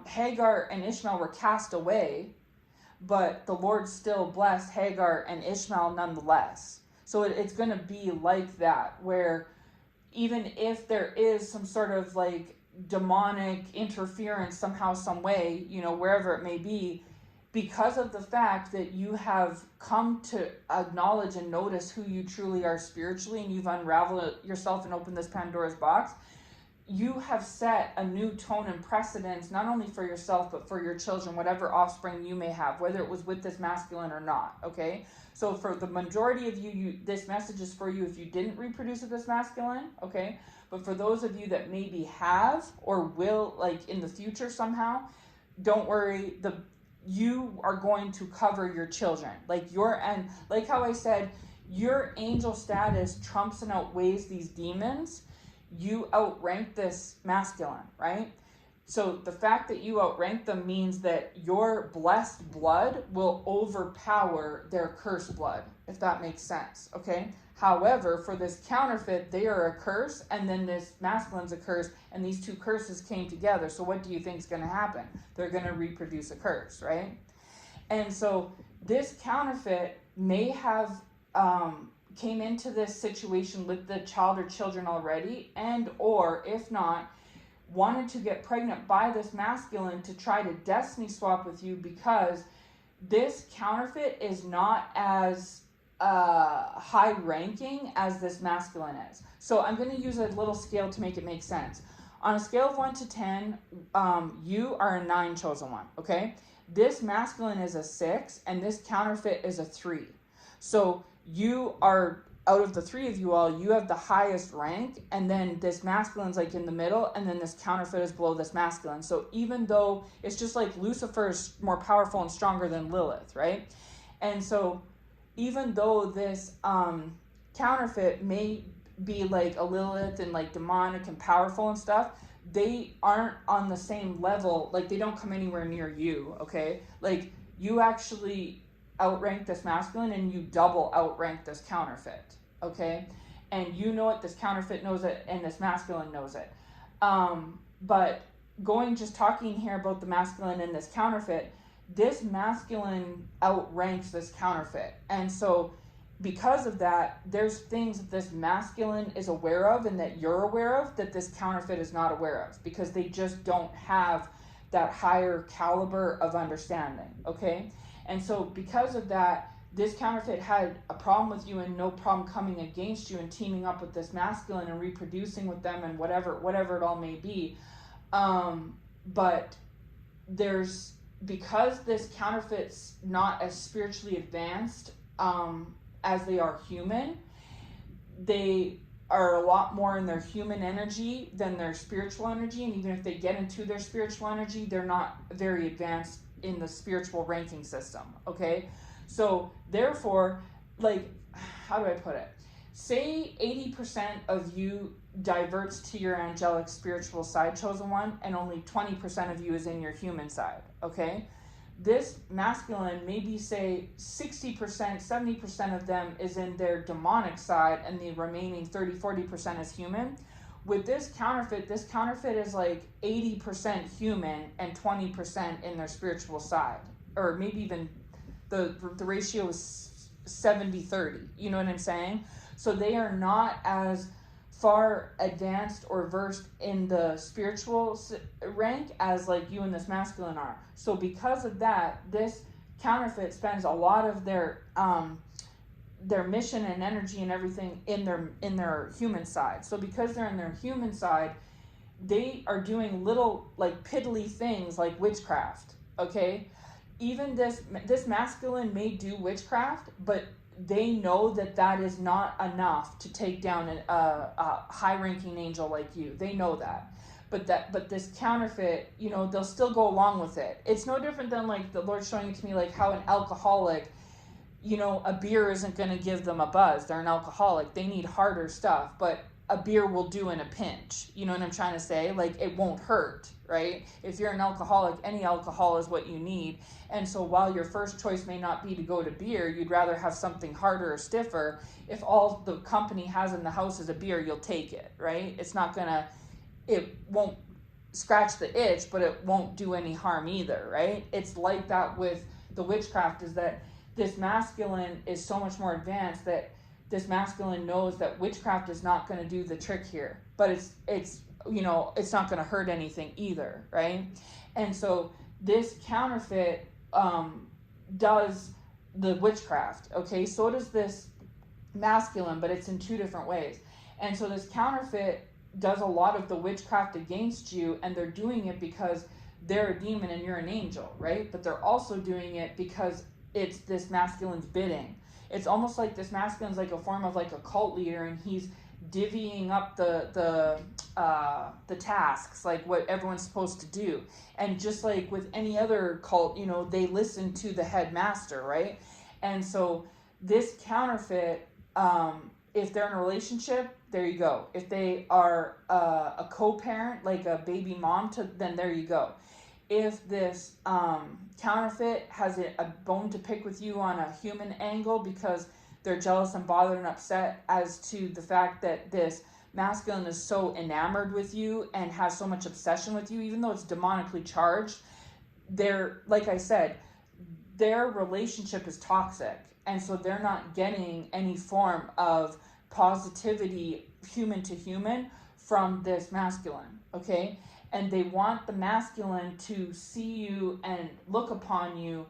Hagar and Ishmael were cast away, but the Lord still blessed Hagar and Ishmael nonetheless. So it's going to be like that, where even if there is some sort of like demonic interference somehow, some way, wherever it may be, because of the fact that you have come to acknowledge and notice who you truly are spiritually, and you've unraveled yourself and opened this Pandora's box, you have set a new tone and precedence, not only for yourself, but for your children, whatever offspring you may have, whether it was with this masculine or not, okay? So for the majority of you, this message is for you if you didn't reproduce with this masculine, okay? But for those of you that maybe have or will, like in the future somehow, don't worry, you are going to cover your children. And like how I said, your angel status trumps and outweighs these demons. You outrank this masculine, right? So the fact that you outrank them means that your blessed blood will overpower their cursed blood, if that makes sense, okay? However, for this counterfeit, they are a curse, and then this masculine's a curse, and these 2 curses came together. So what do you think is going to happen? They're going to reproduce a curse, right? And so this counterfeit may have came into this situation with the child or children already, and or if not, wanted to get pregnant by this masculine to try to destiny swap with you, because this counterfeit is not as high ranking as this masculine is. So I'm going to use a little scale to make it make sense. On a scale of 1 to 10, you are a 9 chosen one, okay? This masculine is a 6, and this counterfeit is a 3. So you are, out of the 3 of you all, you have the highest rank, and then this masculine's like in the middle, and then this counterfeit is below this masculine. So even though it's just like Lucifer is more powerful and stronger than Lilith, right? And so even though this counterfeit may be like a Lilith and like demonic and powerful and stuff, they aren't on the same level. Like they don't come anywhere near you, okay? Like you actually outrank this masculine and you double outrank this counterfeit, okay? And you know it, this counterfeit knows it, and this masculine knows it. But talking here about the masculine and this counterfeit, this masculine outranks this counterfeit. And so because of that, there's things that this masculine is aware of and that you're aware of that this counterfeit is not aware of, because they just don't have that higher caliber of understanding, okay? And so because of that, this counterfeit had a problem with you and no problem coming against you and teaming up with this masculine and reproducing with them and whatever it all may be. But because this counterfeit's not as spiritually advanced as they are human, they are a lot more in their human energy than their spiritual energy. And even if they get into their spiritual energy, they're not very advanced in the spiritual ranking system, okay? So therefore, like, how do I put it? Say 80% of you diverts to your angelic spiritual side, chosen one, and only 20% of you is in your human side, okay? This masculine, maybe say 60%, 70% of them is in their demonic side, and the remaining 30-40% is human. With this counterfeit is like 80% human and 20% in their spiritual side, or maybe even the ratio is 70-30. You know what I'm saying? So they are not as far advanced or versed in the spiritual rank as like you and this masculine are. So because of that, this counterfeit spends a lot of their mission and energy and everything in their human side. So because they're in their human side, they are doing little like piddly things like witchcraft, okay? Even this masculine may do witchcraft, but they know that is not enough to take down a high-ranking angel like you. They know that. But this counterfeit, you know, they'll still go along with it. It's no different than like the Lord showing it to me, like how an alcoholic, you know, a beer isn't going to give them a buzz. They're an alcoholic. They need harder stuff, but a beer will do in a pinch. You know what I'm trying to say? Like, it won't hurt, right? If you're an alcoholic, any alcohol is what you need. And so while your first choice may not be to go to beer, you'd rather have something harder or stiffer. If all the company has in the house is a beer, you'll take it, right? It won't scratch the itch, but it won't do any harm either, right? It's like that with the witchcraft, is that this masculine is so much more advanced that this masculine knows that witchcraft is not going to do the trick here, but it's you know, it's not going to hurt anything either, right? And so this counterfeit does the witchcraft, okay? So does this masculine, but it's in two different ways. And so this counterfeit does a lot of the witchcraft against you, and they're doing it because they're a demon and you're an angel, right? But they're also doing it because it's this masculine's bidding. It's almost like this masculine's like a form of like a cult leader, and he's divvying up the tasks, like what everyone's supposed to do. And just like with any other cult, you know, they listen to the headmaster, right? And so this counterfeit, if they're in a relationship, there you go. If they are a co-parent, like a baby mom, then there you go. If this counterfeit has a bone to pick with you on a human angle because they're jealous and bothered and upset as to the fact that this masculine is so enamored with you and has so much obsession with you, even though it's demonically charged, like I said, their relationship is toxic. And so they're not getting any form of positivity, human to human, from this masculine, okay? And they want the masculine to see you and look upon you,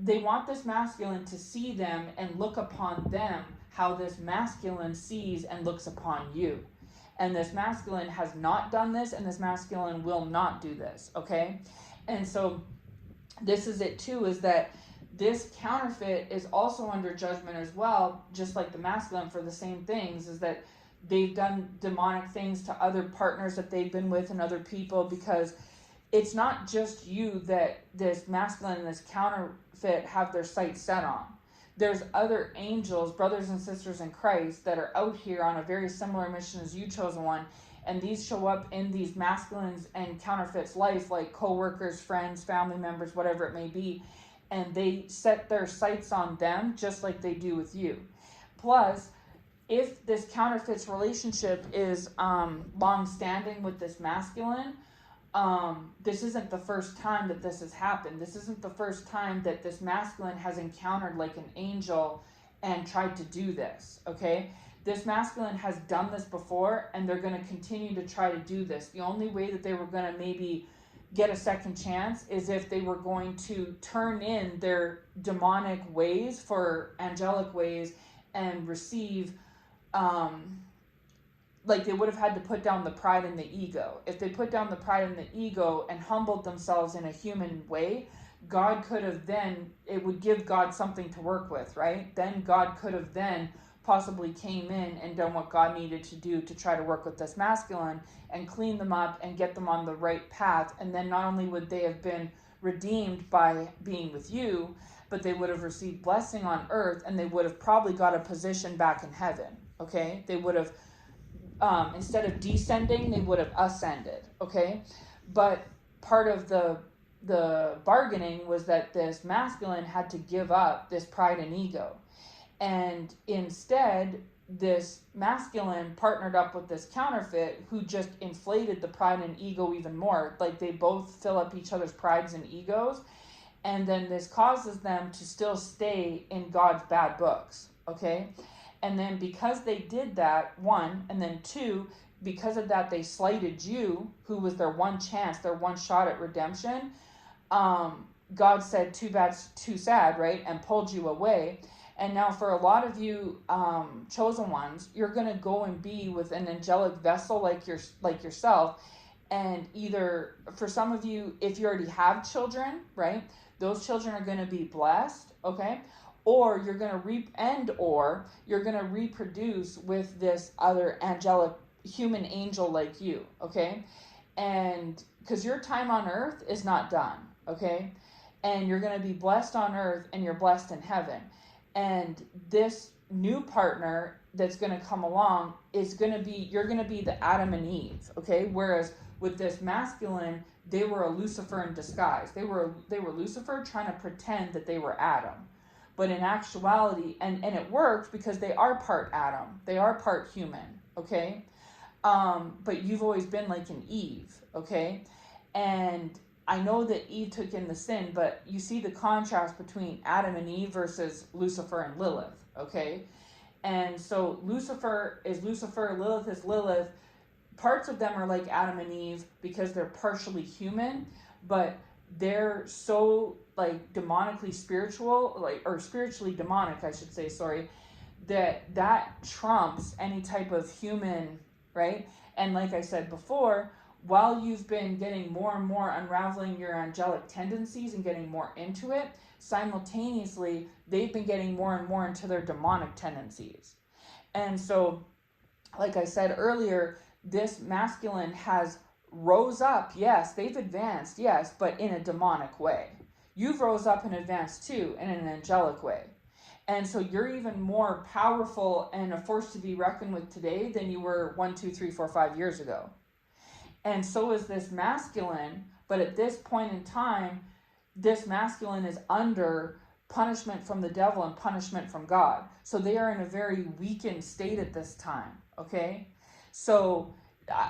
they want this masculine to see them and look upon them how this masculine sees and looks upon you. And this masculine has not done this, and this masculine will not do this, okay? And so this is it too, is that this counterfeit is also under judgment as well, just like the masculine, for the same things, is that they've done demonic things to other partners that they've been with and other people, because it's not just you that this masculine and this counterfeit have their sights set on. There's other angels, brothers and sisters in Christ, that are out here on a very similar mission as you, chosen one, and these show up in these masculines and counterfeits' life, like co-workers, friends, family members, whatever it may be, and they set their sights on them just like they do with you. Plus, if this counterfeit's relationship is long-standing with this masculine, this isn't the first time that this has happened. This isn't the first time that this masculine has encountered like an angel and tried to do this, okay? This masculine has done this before, and they're going to continue to try to do this. The only way that they were going to maybe get a second chance is if they were going to turn in their demonic ways for angelic ways and receive, like they would have had to put down the pride and the ego. If they put down the pride and the ego and humbled themselves in a human way, God could have then, it would give God something to work with, right? Then God could have then possibly came in and done what God needed to do to try to work with this masculine and clean them up and get them on the right path. And then not only would they have been redeemed by being with you, but they would have received blessing on earth, and they would have probably got a position back in heaven, okay? They would have, instead of descending, they would have ascended, okay? But part of the bargaining was that this masculine had to give up this pride and ego. And instead, this masculine partnered up with this counterfeit who just inflated the pride and ego even more. Like they both fill up each other's prides and egos. And then this causes them to still stay in God's bad books, okay? And then because they did that, one, and then two, because of that, they slighted you, who was their one chance, their one shot at redemption. God said, too bad, too sad, right? And pulled you away. And now for a lot of you chosen ones, you're going to go and be with an angelic vessel like yourself. And either, for some of you, if you already have children, right, those children are going to be blessed, okay? Or you're going to you're going to reproduce with this other angelic human angel like you, okay? And because your time on earth is not done, okay? And you're going to be blessed on earth, and you're blessed in heaven. And this new partner that's going to come along is going to be, you're going to be the Adam and Eve, okay? Whereas with this masculine, they were a Lucifer in disguise. They were Lucifer trying to pretend that they were Adam. But in actuality, and it worked because they are part Adam. They are part human, okay? But you've always been like an Eve, okay? And I know that Eve took in the sin, but you see the contrast between Adam and Eve versus Lucifer and Lilith, okay? And so Lucifer is Lucifer, Lilith is Lilith. Parts of them are like Adam and Eve because they're partially human, but they're so like demonically spiritual, like, or spiritually demonic, I should say, sorry, that trumps any type of human, right? And like I said before, while you've been getting more and more unraveling your angelic tendencies and getting more into it, simultaneously, they've been getting more and more into their demonic tendencies. And so, like I said earlier, this masculine has rose up, yes, they've advanced, yes, but in a demonic way. You've rose up and advanced too, in an angelic way. And so you're even more powerful and a force to be reckoned with today than you were 1, 2, 3, 4, 5 years ago. And so is this masculine, but at this point in time, this masculine is under punishment from the devil and punishment from God. So they are in a very weakened state at this time, okay? So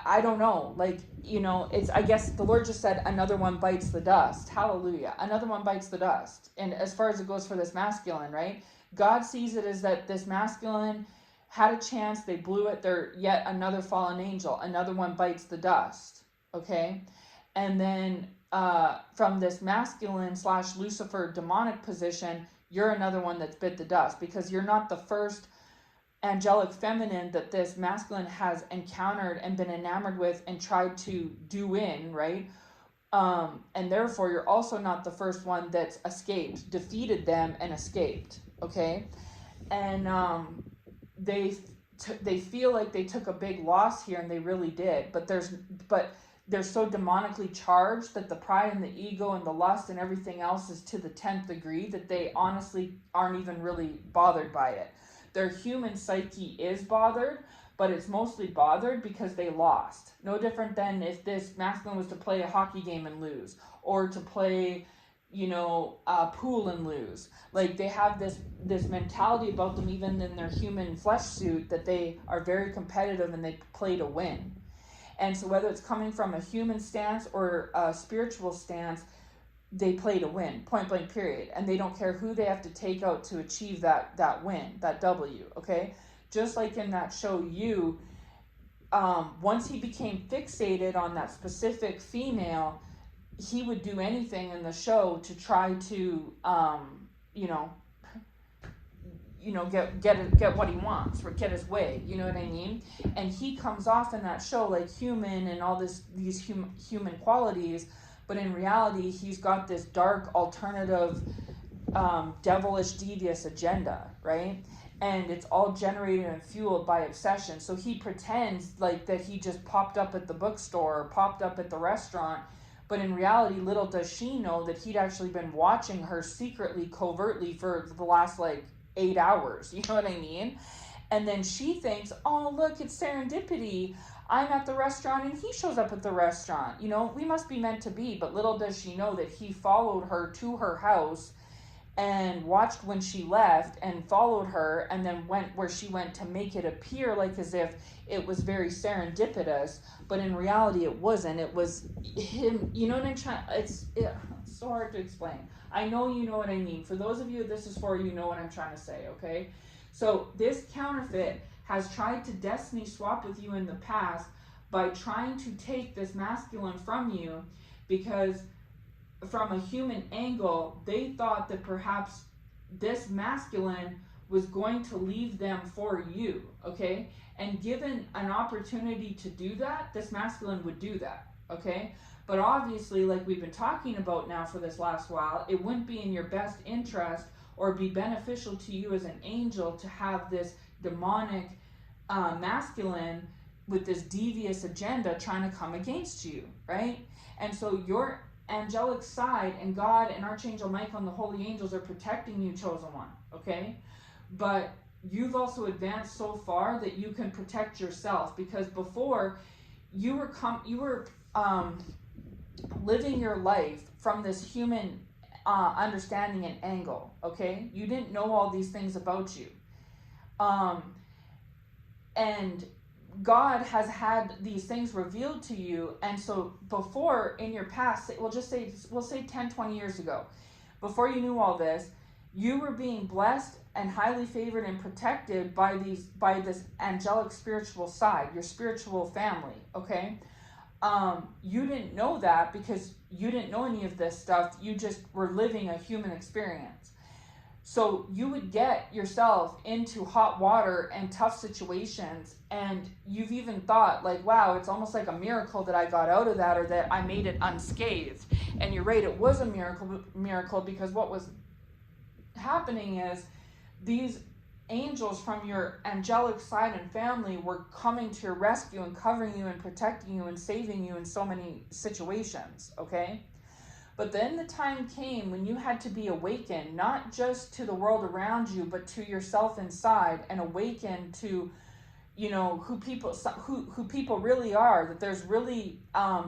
I don't know, like, you know, it's, I guess the Lord just said another one bites the dust. Hallelujah. Another one bites the dust. And as far as it goes for this masculine, right? God sees it as that this masculine had a chance, they blew it, they're yet another fallen angel, another one bites the dust, okay? And then from this masculine / Lucifer demonic position, you're another one that's bit the dust, because you're not the first angelic feminine that this masculine has encountered and been enamored with and tried to do in, right? And therefore you're also not the first one that's escaped, defeated them and escaped, okay? And they feel like they took a big loss here, and they really did, but they're so demonically charged that the pride and the ego and the lust and everything else is to the 10th degree that they honestly aren't even really bothered by it. Their human psyche is bothered, but it's mostly bothered because they lost. No different than if this masculine was to play a hockey game and lose, or to play, pool and lose. Like, they have this mentality about them, even in their human flesh suit, that they are very competitive and they play to win. And so whether it's coming from a human stance or a spiritual stance, they play to win, point blank, period. And they don't care who they have to take out to achieve that win, that W, okay? Just like in that show, once he became fixated on that specific female, he would do anything in the show to try to, get what he wants, or get his way, you know what I mean? And he comes off in that show like human and all these human qualities, but in reality he's got this dark alternative devilish devious agenda, right? And it's all generated and fueled by obsession. So he pretends like that he just popped up at the bookstore or popped up at the restaurant, but in reality, little does she know that he'd actually been watching her secretly, covertly for the last 8 hours, you know what I mean? And then she thinks, oh, look, it's serendipity. I'm at the restaurant and he shows up at the restaurant. We must be meant to be. But little does she know that he followed her to her house and watched when she left and followed her, and then went where she went to make it appear like as if it was very serendipitous. But in reality, it wasn't. It was him. You know what I'm trying? It's so hard to explain. I know you know what I mean. For those of you this is for, you know what I'm trying to say, okay? So this counterfeit has tried to destiny swap with you in the past by trying to take this masculine from you, because from a human angle, they thought that perhaps this masculine was going to leave them for you, okay? And given an opportunity to do that, this masculine would do that, okay? But obviously, like we've been talking about now for this last while, it wouldn't be in your best interest or be beneficial to you as an angel to have this demonic masculine with this devious agenda trying to come against you, right? And so your angelic side and God and Archangel Michael and the holy angels are protecting you, chosen one, okay? But you've also advanced so far that you can protect yourself, because before you were living your life from this human understanding and angle, okay? You didn't know all these things about you. And God has had these things revealed to you. And so before, in your past, we'll say 10, 20 years ago, before you knew all this, you were being blessed and highly favored and protected by this angelic spiritual side, your spiritual family, okay? You didn't know that because you didn't know any of this stuff. You just were living a human experience. So you would get yourself into hot water and tough situations, and you've even thought wow, it's almost like a miracle that I got out of that, or that I made it unscathed. And you're right, it was a miracle, because what was happening is these angels from your angelic side and family were coming to your rescue and covering you and protecting you and saving you in so many situations, okay? But then the time came when you had to be awakened, not just to the world around you, but to yourself inside, and awakened to, who people really are, that there's really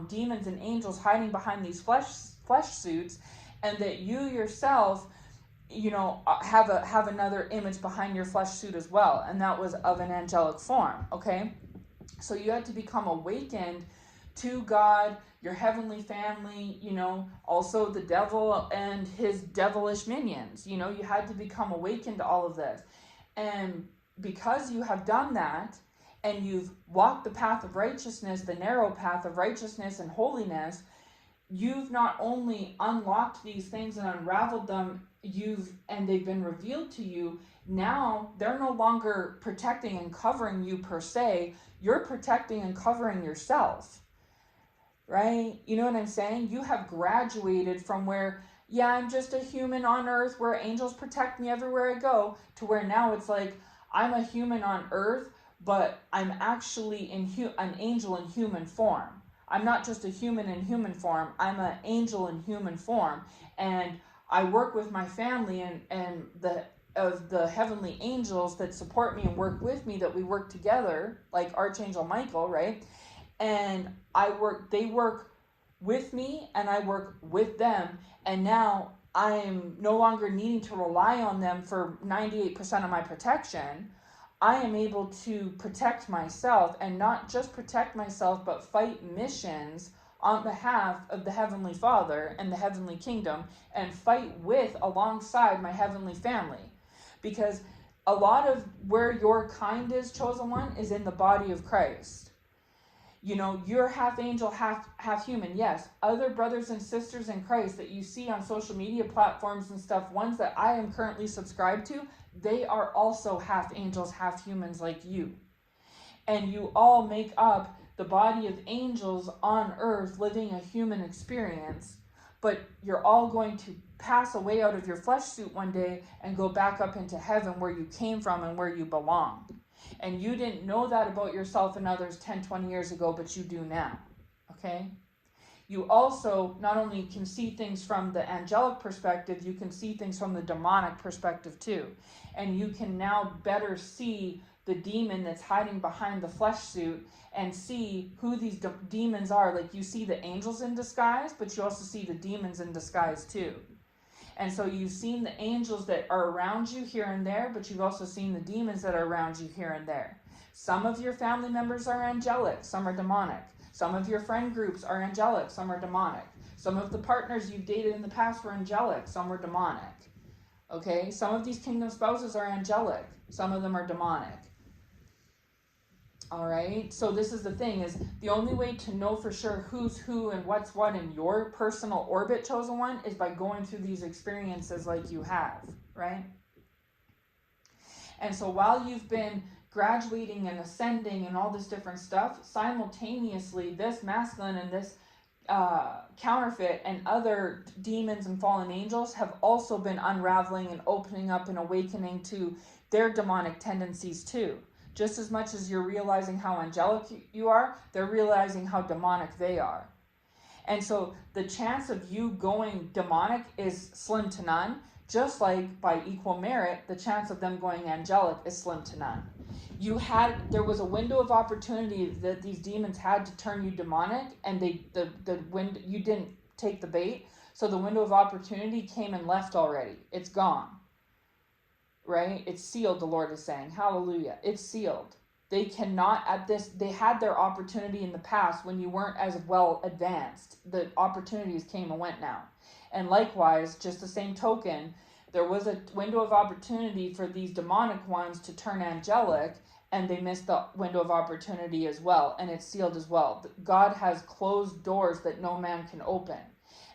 demons and angels hiding behind these flesh suits, and that you yourself, have another image behind your flesh suit as well, and that was of an angelic form, okay? So you had to become awakened to God, your heavenly family, also the devil and his devilish minions. You had to become awakened to all of this. And because you have done that, and you've walked the path of righteousness, the narrow path of righteousness and holiness, you've not only unlocked these things and unraveled them, and they've been revealed to you. Now they're no longer protecting and covering you per se. You're protecting and covering yourself, right? You know what I'm saying? You have graduated from where, yeah, I'm just a human on earth where angels protect me everywhere I go, to where now it's like, I'm a human on earth, but I'm actually an angel in human form. I'm not just a human in human form, I'm an angel in human form. And I work with my family and the heavenly angels that support me and work with me, that we work together, like Archangel Michael, right? And they work with me and I work with them. And now I'm no longer needing to rely on them for 98% of my protection. I am able to protect myself, and not just protect myself, but fight missions on behalf of the Heavenly Father and the Heavenly Kingdom, and fight alongside my heavenly family. Because a lot of where your kind is, chosen one, is in the body of Christ. You know, you're half angel, half human. Yes, other brothers and sisters in Christ that you see on social media platforms and stuff, ones that I am currently subscribed to, they are also half angels, half humans like you. And you all make up the body of angels on earth living a human experience, but you're all going to pass away out of your flesh suit one day and go back up into heaven where you came from and where you belong. And you didn't know that about yourself and others 10, 20 years ago, but you do now, okay? You also not only can see things from the angelic perspective, you can see things from the demonic perspective too. And you can now better see the demon that's hiding behind the flesh suit and see who these demons are. Like, you see the angels in disguise, but you also see the demons in disguise too. And so you've seen the angels that are around you here and there, but you've also seen the demons that are around you here and there. Some of your family members are angelic, some are demonic. Some of your friend groups are angelic, some are demonic. Some of the partners you've dated in the past were angelic, some were demonic. Okay, some of these kingdom spouses are angelic, some of them are demonic. All right, so this is the thing, is the only way to know for sure who's who and what's what in your personal orbit, chosen one, is by going through these experiences like you have, right? And so while you've been graduating and ascending and all this different stuff, simultaneously this masculine and this counterfeit and other demons and fallen angels have also been unraveling and opening up and awakening to their demonic tendencies too. Just as much as you're realizing how angelic you are, they're realizing how demonic they are. And so the chance of you going demonic is slim to none, just like by equal merit, the chance of them going angelic is slim to none. There was a window of opportunity that these demons had to turn you demonic, and you didn't take the bait. So the window of opportunity came and left already. It's gone. Right? It's sealed, the Lord is saying. Hallelujah. It's sealed. They cannot they had their opportunity in the past when you weren't as well advanced. The opportunities came and went now. And likewise, just the same token, there was a window of opportunity for these demonic ones to turn angelic, and they missed the window of opportunity as well, and it's sealed as well. God has closed doors that no man can open.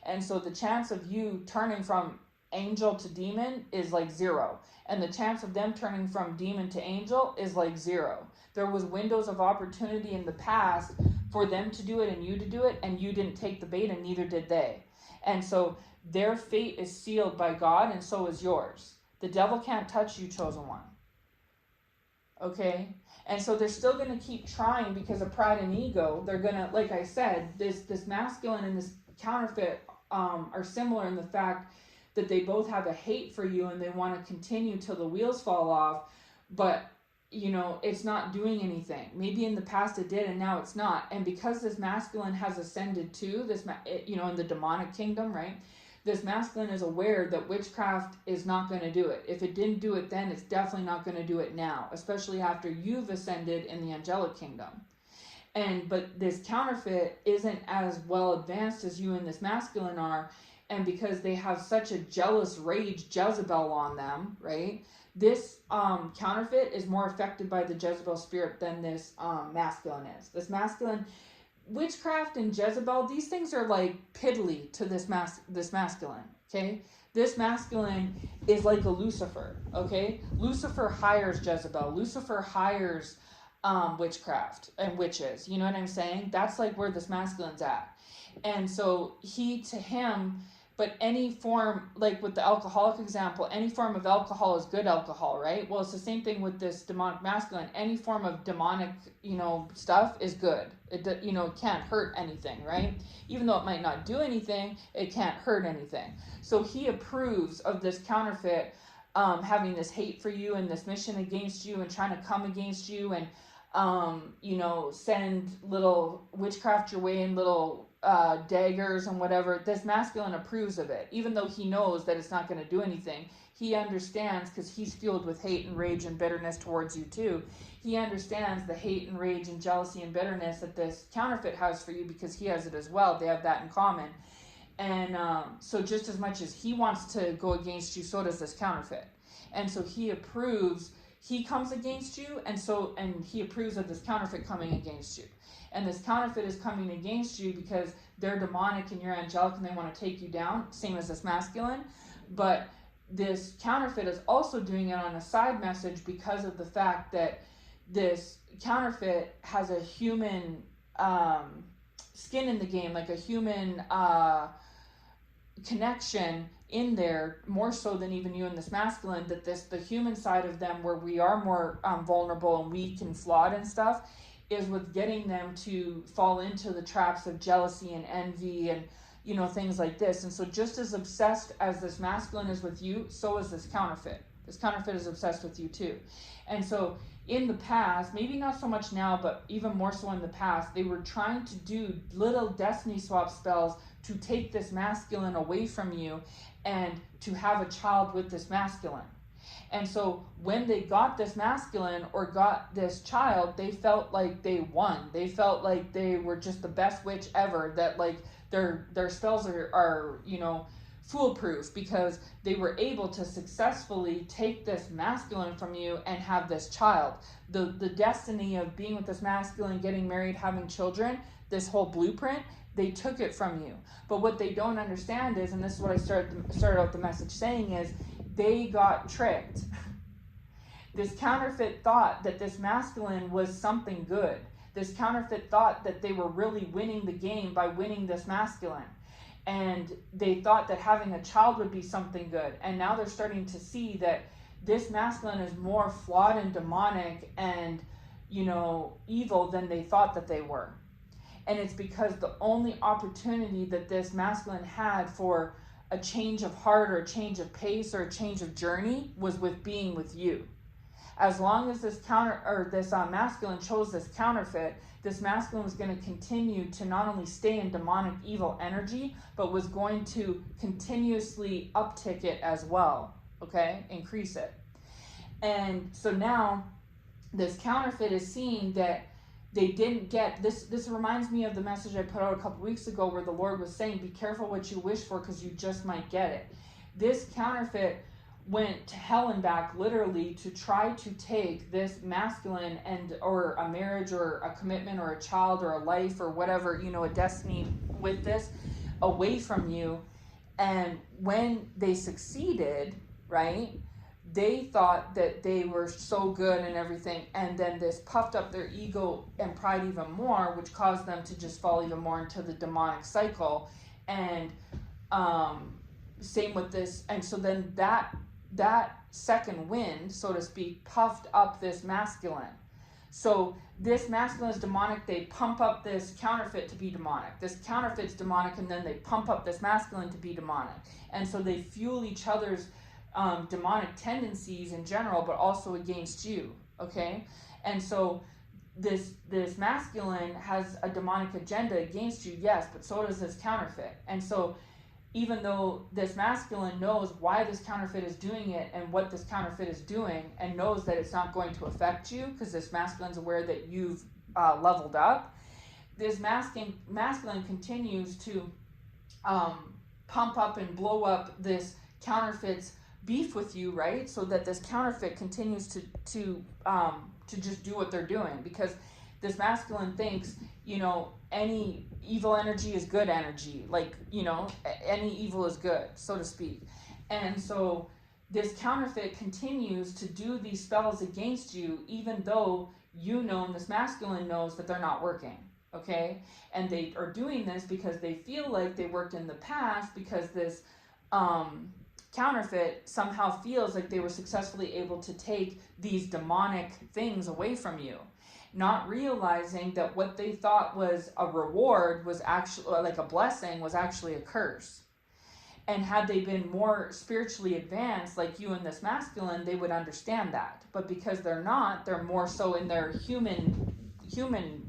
And so the chance of you turning from angel to demon is like 0. And the chance of them turning from demon to angel is like 0. There was windows of opportunity in the past for them to do it and you to do it, and you didn't take the bait, and neither did they. And so their fate is sealed by God, and so is yours. The devil can't touch you, chosen one. Okay? And so they're still going to keep trying because of pride and ego. They're going to, like I said, this masculine and this counterfeit are similar in the fact that they both have a hate for you and they want to continue till the wheels fall off, but you know, it's not doing anything. Maybe in the past it did and now it's not. And because this masculine has ascended too, in the demonic kingdom, right? This masculine is aware that witchcraft is not going to do it. If it didn't do it then, it's definitely not going to do it now, especially after you've ascended in the angelic kingdom. But this counterfeit isn't as well advanced as you and this masculine are. And because they have such a jealous rage Jezebel on them, right? This counterfeit is more affected by the Jezebel spirit than this masculine is. This masculine witchcraft and Jezebel, these things are like piddly to this masculine, okay? This masculine is like a Lucifer, okay? Lucifer hires Jezebel. Lucifer hires witchcraft and witches. You know what I'm saying? That's like where this masculine's at. And so to him, but any form, like with the alcoholic example, any form of alcohol is good alcohol, right? Well, it's the same thing with this demonic masculine. Any form of demonic, stuff is good. It can't hurt anything, right? Even though it might not do anything, it can't hurt anything. So he approves of this counterfeit, having this hate for you and this mission against you and trying to come against you and, send little witchcraft your way and little daggers and whatever. This masculine approves of it, even though he knows that it's not going to do anything. He understands, because he's fueled with hate and rage and bitterness towards you too. He understands the hate and rage and jealousy and bitterness that this counterfeit has for you, because he has it as well. They have that in common. And so just as much as he wants to go against you, so does this counterfeit. And so he approves. He comes against you, and he approves of this counterfeit coming against you. And this counterfeit is coming against you because they're demonic and you're angelic and they want to take you down, same as this masculine. But this counterfeit is also doing it on a side message because of the fact that this counterfeit has a human skin in the game, like a human connection in there, more so than even you and this masculine, that the human side of them, where we are more vulnerable and weak and flawed and stuff, is with getting them to fall into the traps of jealousy and envy and things like this. And so just as obsessed as this masculine is with you, so is this counterfeit. This counterfeit is obsessed with you too. And so in the past, maybe not so much now, but even more so in the past, they were trying to do little destiny swap spells to take this masculine away from you and to have a child with this masculine. And so when they got this masculine or got this child, they felt like they won. They felt like they were just the best witch ever, that like their spells are foolproof, because they were able to successfully take this masculine from you and have this child. The destiny of being with this masculine, getting married, having children, this whole blueprint, they took it from you. But what they don't understand is, and this is what I started out the message saying, is they got tricked. This counterfeit thought that this masculine was something good. This counterfeit thought that they were really winning the game by winning this masculine. And they thought that having a child would be something good. And now they're starting to see that this masculine is more flawed and demonic and, evil than they thought that they were. And it's because the only opportunity that this masculine had for a change of heart or a change of pace or a change of journey was with being with you. As long as this masculine chose this counterfeit, this masculine was going to continue to not only stay in demonic evil energy, but was going to continuously uptick it as well, okay? Increase it. And so now this counterfeit is seeing that they didn't get this. This reminds me of the message I put out a couple weeks ago, where the Lord was saying, be careful what you wish for, because you just might get it. This counterfeit went to hell and back, literally, to try to take this masculine or a marriage or a commitment or a child or a life or whatever, a destiny with this, away from you. And when they succeeded, right, they thought that they were so good and everything, and then this puffed up their ego and pride even more, which caused them to just fall even more into the demonic cycle. And same with this. And so then that second wind, so to speak, puffed up this masculine. So this masculine is demonic. They pump up this counterfeit to be demonic. This counterfeit's demonic, and then they pump up this masculine to be demonic. And so they fuel each other's demonic tendencies in general, but also against you, okay? And so this masculine has a demonic agenda against you, yes, but so does this counterfeit. And so even though this masculine knows why this counterfeit is doing it and what this counterfeit is doing, and knows that it's not going to affect you, because this masculine's aware that you've leveled up, this masculine continues to pump up and blow up this counterfeit's beef with you, right? So that this counterfeit continues to just do what they're doing, because this masculine thinks, any evil energy is good energy. Like, any evil is good, so to speak. And so this counterfeit continues to do these spells against you, even though and this masculine knows that they're not working. Okay? And they are doing this because they feel like they worked in the past, because this counterfeit somehow feels like they were successfully able to take these demonic things away from you, not realizing that what they thought was a reward was actually, like a blessing, was actually a curse. And had they been more spiritually advanced, like you and this masculine, they would understand that. But because they're not, they're more so in their human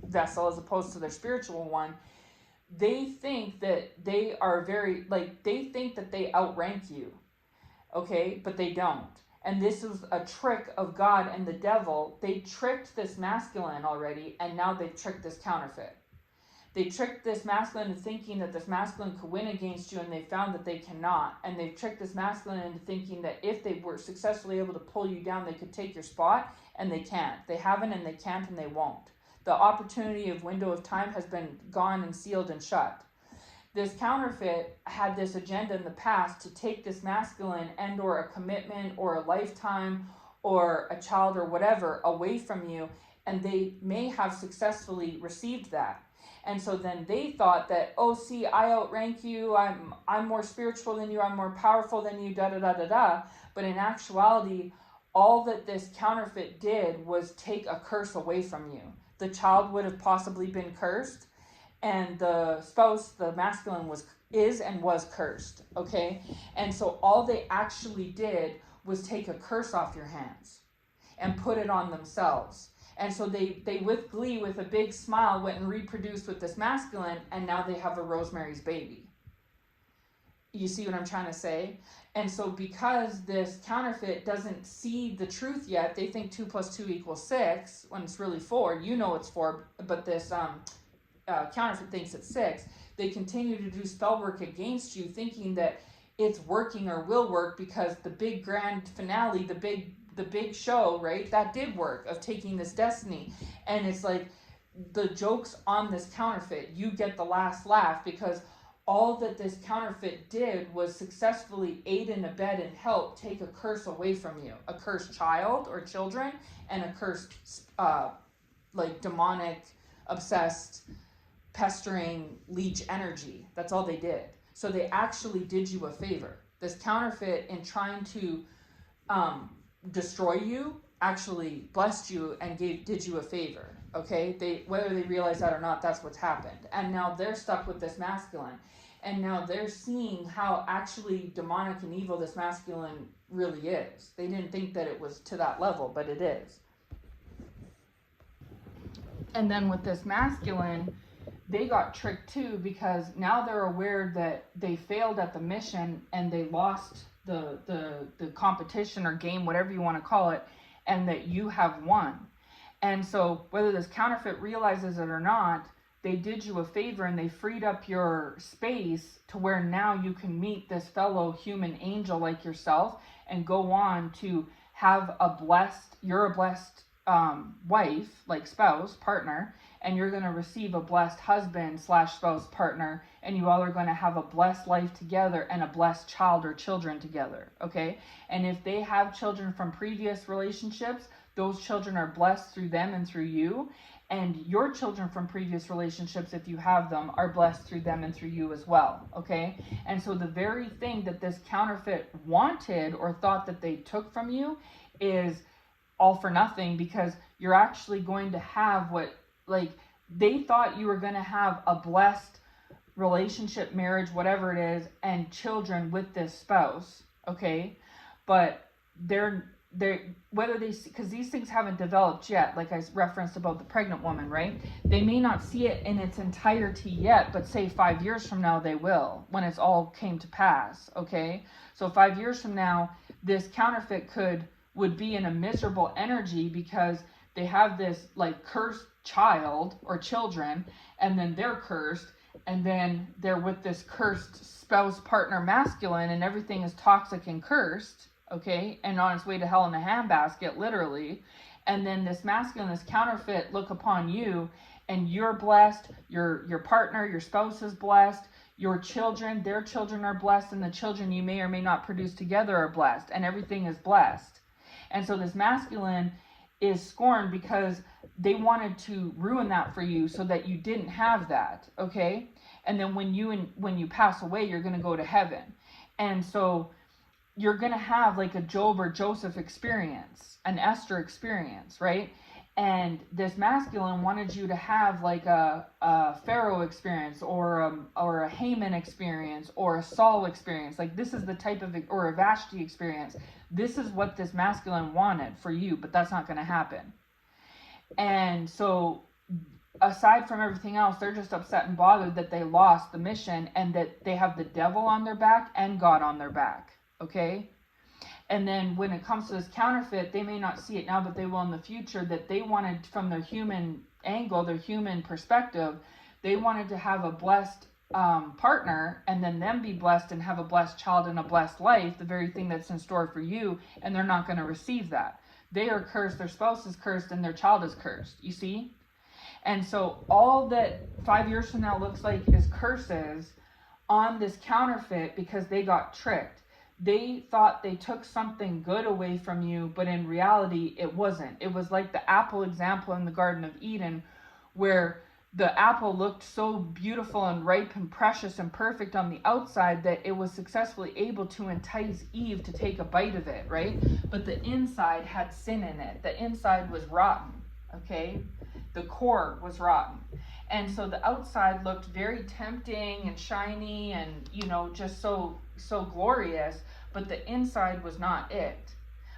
vessel as opposed to their spiritual one. They think that they are they think that they outrank you. Okay, but they don't. And this was a trick of God and the devil. They tricked this masculine already, and now they've tricked this counterfeit. They tricked this masculine into thinking that this masculine could win against you, and they found that they cannot. And they've tricked this masculine into thinking that if they were successfully able to pull you down, they could take your spot, and they can't. They haven't, and they can't, and they won't. The opportunity of window of time has been gone and sealed and shut. This counterfeit had this agenda in the past to take this masculine and or a commitment or a lifetime or a child or whatever away from you, and they may have successfully received that. And so then they thought that, oh, see, I outrank you, I'm more spiritual than you, I'm more powerful than you, da-da-da-da-da. But in actuality, all that this counterfeit did was take a curse away from you. The child would have possibly been cursed, and the spouse, the masculine, was cursed, okay? And so all they actually did was take a curse off your hands and put it on themselves. And so they with glee, with a big smile, went and reproduced with this masculine, and now they have a Rosemary's Baby. You see what I'm trying to say? And so because this counterfeit doesn't see the truth yet, they think 2 + 2 = 6, when it's really 4. You know it's 4, but this counterfeit thinks it's 6. They continue to do spell work against you, thinking that it's working or will work, because the big grand finale, the big show, right, that did work, of taking this destiny. And it's like, the joke's on this counterfeit. You get the last laugh, because all that this counterfeit did was successfully aid and abet and help take a curse away from you, a cursed child or children, and a cursed demonic, obsessed, pestering leech energy. That's all they did. So they actually did you a favor. This counterfeit, in trying to destroy you, actually blessed you and did you a favor. Okay, whether they realize that or not, that's what's happened. And now they're stuck with this masculine, and now they're seeing how actually demonic and evil this masculine really is. They didn't think that it was to that level, but it is. And then with this masculine, they got tricked too, because now they're aware that they failed at the mission and they lost the competition or game, whatever you want to call it, and that you have won. And so whether this counterfeit realizes it or not, they did you a favor, and they freed up your space to where now you can meet this fellow human angel like yourself and go on to have you're a blessed wife, like spouse, partner, and you're going to receive a blessed husband / spouse, partner, and you all are going to have a blessed life together and a blessed child or children together, okay? And if they have children from previous relationships, those children are blessed through them and through you. And your children from previous relationships, if you have them, are blessed through them and through you as well, okay? And so the very thing that this counterfeit wanted or thought that they took from you is all for nothing, because you're actually going to have they thought you were going to have a blessed relationship, marriage, whatever it is, and children with this spouse, okay? But because these things haven't developed yet, like I referenced about the pregnant woman, right? They may not see it in its entirety yet, but say 5 years from now they will, when it's all came to pass, okay? So 5 years from now, this counterfeit would be in a miserable energy, because they have this cursed child or children, and then they're cursed, and then they're with this cursed spouse, partner, masculine, and everything is toxic and cursed, okay, and on its way to hell in a handbasket, literally. and then this masculine, this counterfeit, look upon you, and you're blessed, your partner, your spouse is blessed, your children, their children are blessed, and the children you may or may not produce together are blessed, and everything is blessed. And so this masculine is scorned because they wanted to ruin that for you so that you didn't have that, okay? And then when you pass away, you're going to go to heaven. And so you're going to have like a Job or Joseph experience, an Esther experience, right? And this masculine wanted you to have like a Pharaoh experience, or a Haman experience, or a Saul experience. Like this is the type of, or a Vashti experience. This is what this masculine wanted for you, but that's not going to happen. And so aside from everything else, they're just upset and bothered that they lost the mission, and that they have the devil on their back and God on their back, okay? And then when it comes to this counterfeit, they may not see it now, but they will in the future, that they wanted, from their human angle, their human perspective, they wanted to have a blessed partner, and then them be blessed and have a blessed child and a blessed life, the very thing that's in store for you, and they're not going to receive that. They are cursed, their spouse is cursed, and their child is cursed, you see? And so all that 5 years from now looks like is curses on this counterfeit, because they got tricked. They thought they took something good away from you, but in reality, it wasn't. It was like the apple example in the Garden of Eden, where the apple looked so beautiful and ripe and precious and perfect on the outside that it was successfully able to entice Eve to take a bite of it, right? But the inside had sin in it. The inside was rotten, okay? The core was rotten. And so the outside looked very tempting and shiny and, just so glorious, but the inside was not it.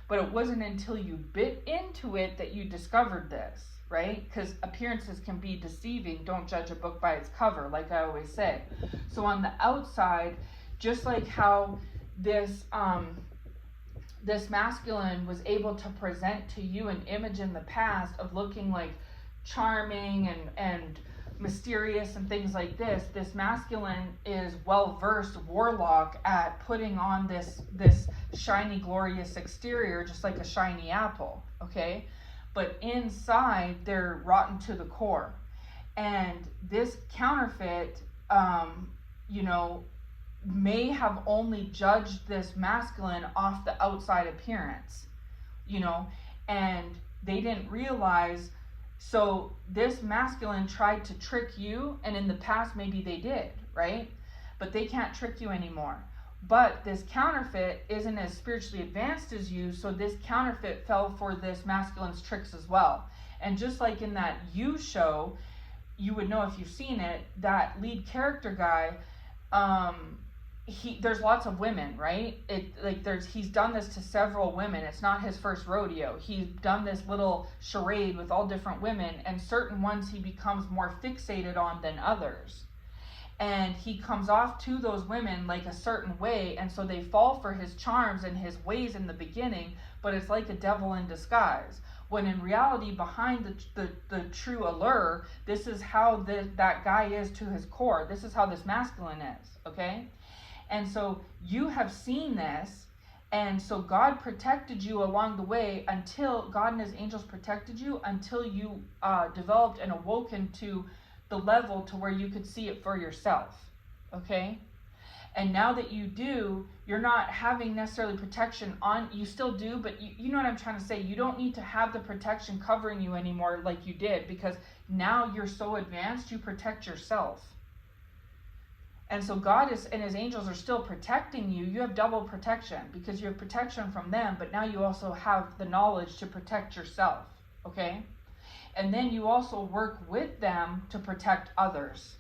But it wasn't until you bit into it that you discovered this, right? Because appearances can be deceiving. Don't judge a book by its cover, like I always say. So on the outside, just like how this masculine was able to present to you an image in the past of looking like charming and mysterious and things like this, this masculine is well-versed warlock at putting on this shiny, glorious exterior, just like a shiny apple, okay? But inside, they're rotten to the core. And this counterfeit, may have only judged this masculine off the outside appearance, and they didn't realize. So this masculine tried to trick you, and in the past maybe they did, right? But they can't trick you anymore. But this counterfeit isn't as spiritually advanced as you, so this counterfeit fell for this masculine's tricks as well. And just like in that You show, you would know if you've seen it, that lead character guy, there's lots of women, right? He's done this to several women. It's not his first rodeo. He's done this little charade with all different women, and certain ones he becomes more fixated on than others. And he comes off to those women like a certain way, and so they fall for his charms and his ways in the beginning, but it's like a devil in disguise. When in reality, behind the true allure, this is how that guy is to his core. This is how this masculine is, okay? And so you have seen this, and so God protected you along the way until God and his angels protected you until you developed and awoken to the level to where you could see it for yourself, okay? And now that you do, you're not having necessarily protection on, you still do, but you know what I'm trying to say. You don't need to have the protection covering you anymore like you did, because now you're so advanced, you protect yourself. And so God and his angels are still protecting you. You have double protection because you have protection from them, but now you also have the knowledge to protect yourself, okay? And then you also work with them to protect others.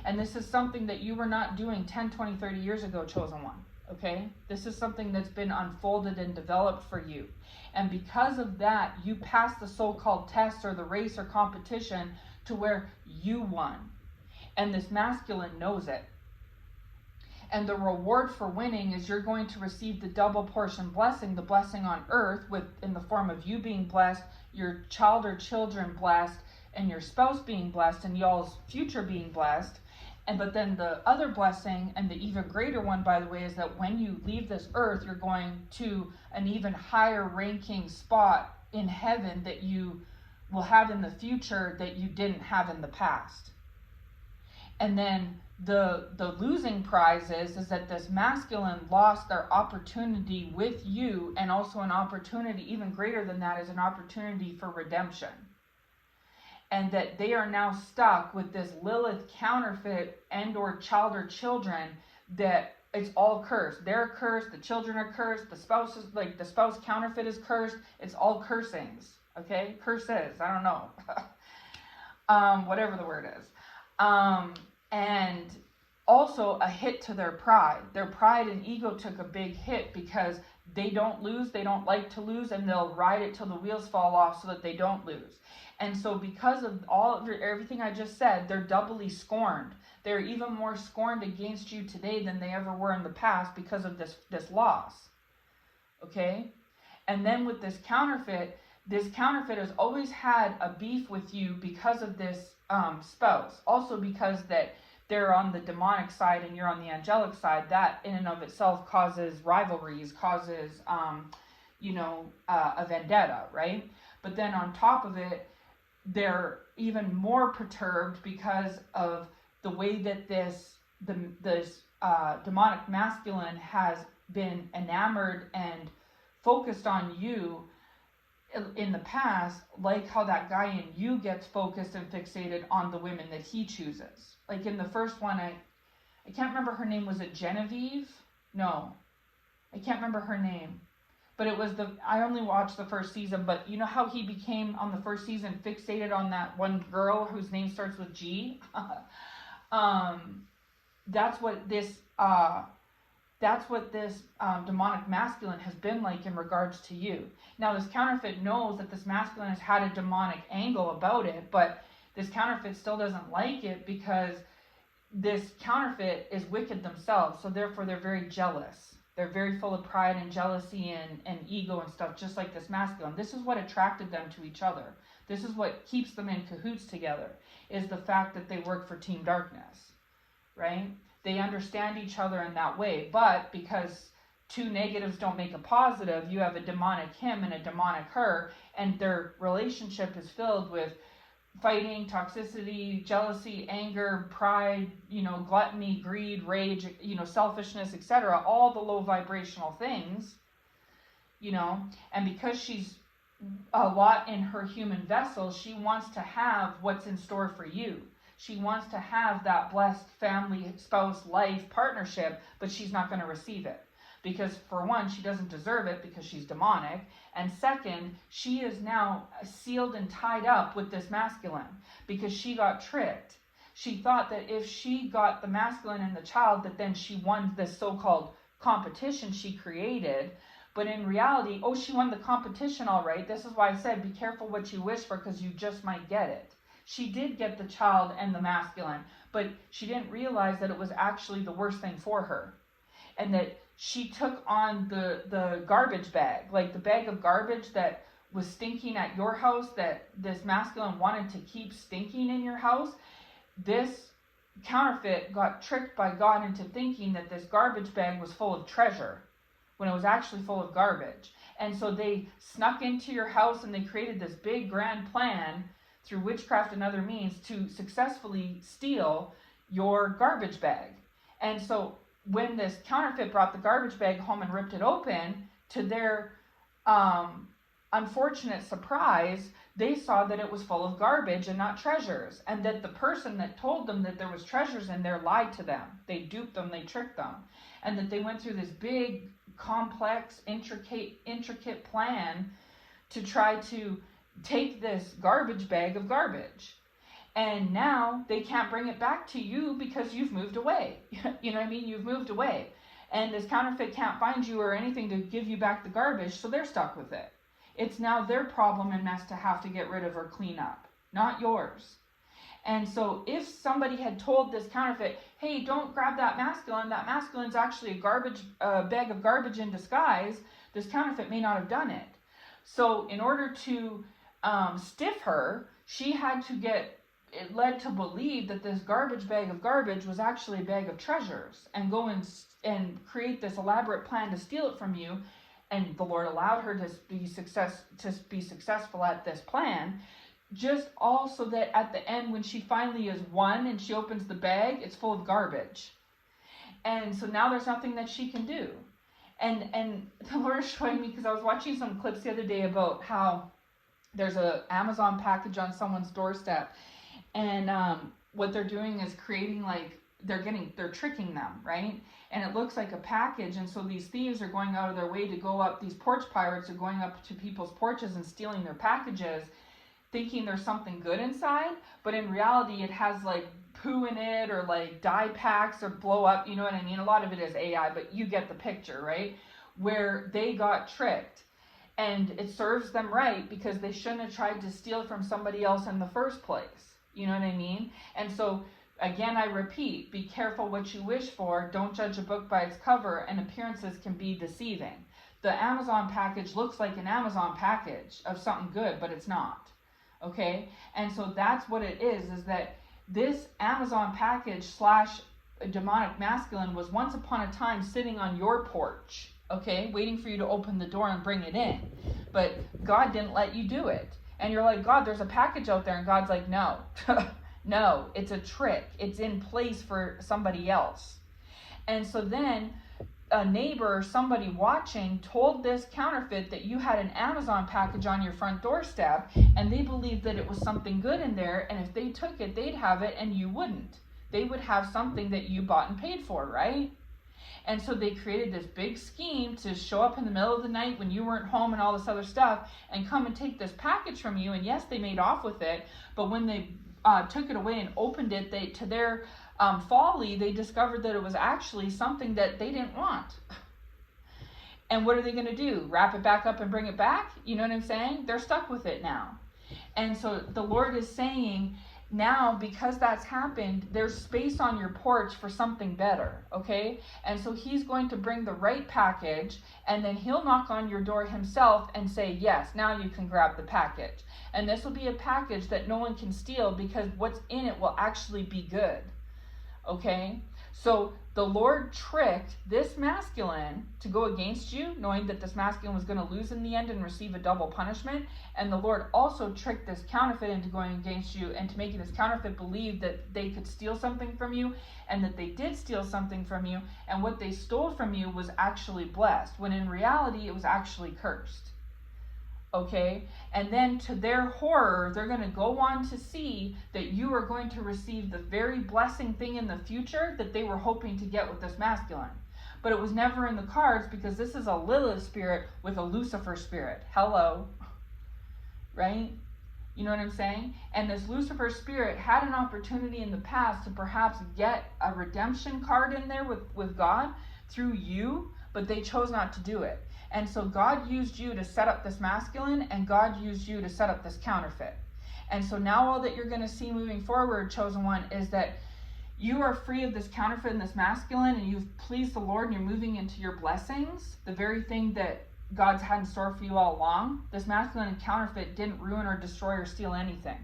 And this is something that you were not doing 10, 20, 30 years ago, Chosen One, okay? This is something that's been unfolded and developed for you. And because of that, you passed the so-called test or the race or competition to where you won. And this masculine knows it. And the reward for winning is you're going to receive the double portion blessing, the blessing on earth in the form of you being blessed, your child or children blessed, and your spouse being blessed, and y'all's future being blessed. But then the other blessing, and the even greater one, by the way, is that when you leave this earth, you're going to an even higher ranking spot in heaven that you will have in the future that you didn't have in the past. And then the losing prize is that this masculine lost their opportunity with you, and also an opportunity even greater than that is an opportunity for redemption. And that they are now stuck with this Lilith counterfeit and or child or children, that it's all cursed. They're cursed, the children are cursed, the spouse counterfeit is cursed. It's all cursings, okay? Curses, I don't know. Whatever the word is. And also a hit to their pride. Their pride and ego took a big hit because they don't lose, they don't like to lose, and they'll ride it till the wheels fall off so that they don't lose. And so because of everything I just said, they're doubly scorned. They're even more scorned against you today than they ever were in the past because of this loss. Okay? And then with this counterfeit has always had a beef with you because of this spouse. Also because that they're on the demonic side and you're on the angelic side. That in and of itself causes rivalries, causes a vendetta, right? But then on top of it, they're even more perturbed because of the way that this demonic masculine has been enamored and focused on you in the past, like how that guy in you gets focused and fixated on the women that he chooses. Like in the first one, I can't remember her name. Was it Genevieve? No, I can't remember her name. But it was I only watched the first season, but you know how he became on the first season fixated on that one girl whose name starts with G? That's what this demonic masculine has been like in regards to you. Now this counterfeit knows that this masculine has had a demonic angle about it, but this counterfeit still doesn't like it because this counterfeit is wicked themselves, so therefore they're very jealous. They're very full of pride and jealousy and ego and stuff, just like this masculine. This is what attracted them to each other. This is what keeps them in cahoots together, is the fact that they work for Team Darkness, right? They understand each other in that way, but because two negatives don't make a positive, you have a demonic him and a demonic her, and their relationship is filled with fighting, toxicity, jealousy, anger, pride, gluttony, greed, rage, selfishness, etc. All the low vibrational things, and because she's a lot in her human vessel, she wants to have what's in store for you. She wants to have that blessed family, spouse, life, partnership, but she's not going to receive it. Because for one, she doesn't deserve it because she's demonic. And second, she is now sealed and tied up with this masculine because she got tricked. She thought that if she got the masculine and the child, that then she won this so-called competition she created. But in reality, she won the competition all right. This is why I said, be careful what you wish for because you just might get it. She did get the child and the masculine, but she didn't realize that it was actually the worst thing for her. And that she took on the garbage bag, like the bag of garbage that was stinking at your house, that this masculine wanted to keep stinking in your house. This counterfeit got tricked by God into thinking that this garbage bag was full of treasure when it was actually full of garbage. And so they snuck into your house and they created this big grand plan through witchcraft and other means to successfully steal your garbage bag. And so when this counterfeit brought the garbage bag home and ripped it open, to their unfortunate surprise, they saw that it was full of garbage and not treasures, and that the person that told them that there was treasures in there lied to them. They duped them, they tricked them, and that they went through this big, complex, intricate plan to try to take this garbage bag of garbage. And now they can't bring it back to you because you've moved away. You know what I mean? You've moved away. And this counterfeit can't find you or anything to give you back the garbage, so they're stuck with it. It's now their problem and mess to have to get rid of or clean up, not yours. And so if somebody had told this counterfeit, hey, don't grab that masculine's actually a bag of garbage in disguise, this counterfeit may not have done it. So in order to stiff her, she had to get it led to believe that this garbage bag of garbage was actually a bag of treasures, and go and create this elaborate plan to steal it from you. And the Lord allowed her to be successful at this plan, just all so that at the end, when she finally is won and she opens the bag, it's full of garbage. And so now there's nothing that she can do. And the Lord is showing me, because I was watching some clips the other day about how there's a Amazon package on someone's doorstep, and what they're doing is creating, like, they're tricking them, right? And it looks like a package, and so these thieves are going out of their way to go up, these porch pirates are going up to people's porches and stealing their packages, thinking there's something good inside, but in reality it has like poo in it, or like dye packs, or blow up, you know what I mean? A lot of it is AI, but you get the picture, right? Where they got tricked. And it serves them right, because they shouldn't have tried to steal from somebody else in the first place. You know what I mean? And so, again, I repeat, be careful what you wish for. Don't judge a book by its cover, and appearances can be deceiving. The Amazon package looks like an Amazon package of something good, but it's not. Okay? And so that's what it is that this Amazon package / demonic masculine was once upon a time sitting on your porch. Okay, waiting for you to open the door and bring it in. But God didn't let you do it. And you're like, God, there's a package out there. And God's like, no, no, it's a trick. It's in place for somebody else. And so then a neighbor or somebody watching told this counterfeit that you had an Amazon package on your front doorstep, and they believed that it was something good in there. And if they took it, they'd have it and you wouldn't. They would have something that you bought and paid for, right? And so they created this big scheme to show up in the middle of the night when you weren't home and all this other stuff, and come and take this package from you. And yes, they made off with it, but when they took it away and opened it, to their folly, they discovered that it was actually something that they didn't want. And what are they going to do? Wrap it back up and bring it back? You know what I'm saying? They're stuck with it now. And so the Lord is saying, now, because that's happened, there's space on your porch for something better, okay? And so he's going to bring the right package, and then he'll knock on your door himself and say, yes, now you can grab the package. And this will be a package that no one can steal, because what's in it will actually be good, okay? So the Lord tricked this masculine to go against you, knowing that this masculine was going to lose in the end and receive a double punishment. And the Lord also tricked this counterfeit into going against you, and to making this counterfeit believe that they could steal something from you, and that they did steal something from you, and what they stole from you was actually blessed, when in reality it was actually cursed. Okay, and then to their horror, they're going to go on to see that you are going to receive the very blessing thing in the future that they were hoping to get with this masculine. But it was never in the cards, because this is a Lilith spirit with a Lucifer spirit. Hello. Right? You know what I'm saying? And this Lucifer spirit had an opportunity in the past to perhaps get a redemption card in there with God through you, but they chose not to do it. And so God used you to set up this masculine, and God used you to set up this counterfeit. And so now all that you're going to see moving forward, chosen one, is that you are free of this counterfeit and this masculine, and you've pleased the Lord, and you're moving into your blessings, the very thing that God's had in store for you all along. This masculine and counterfeit didn't ruin or destroy or steal anything.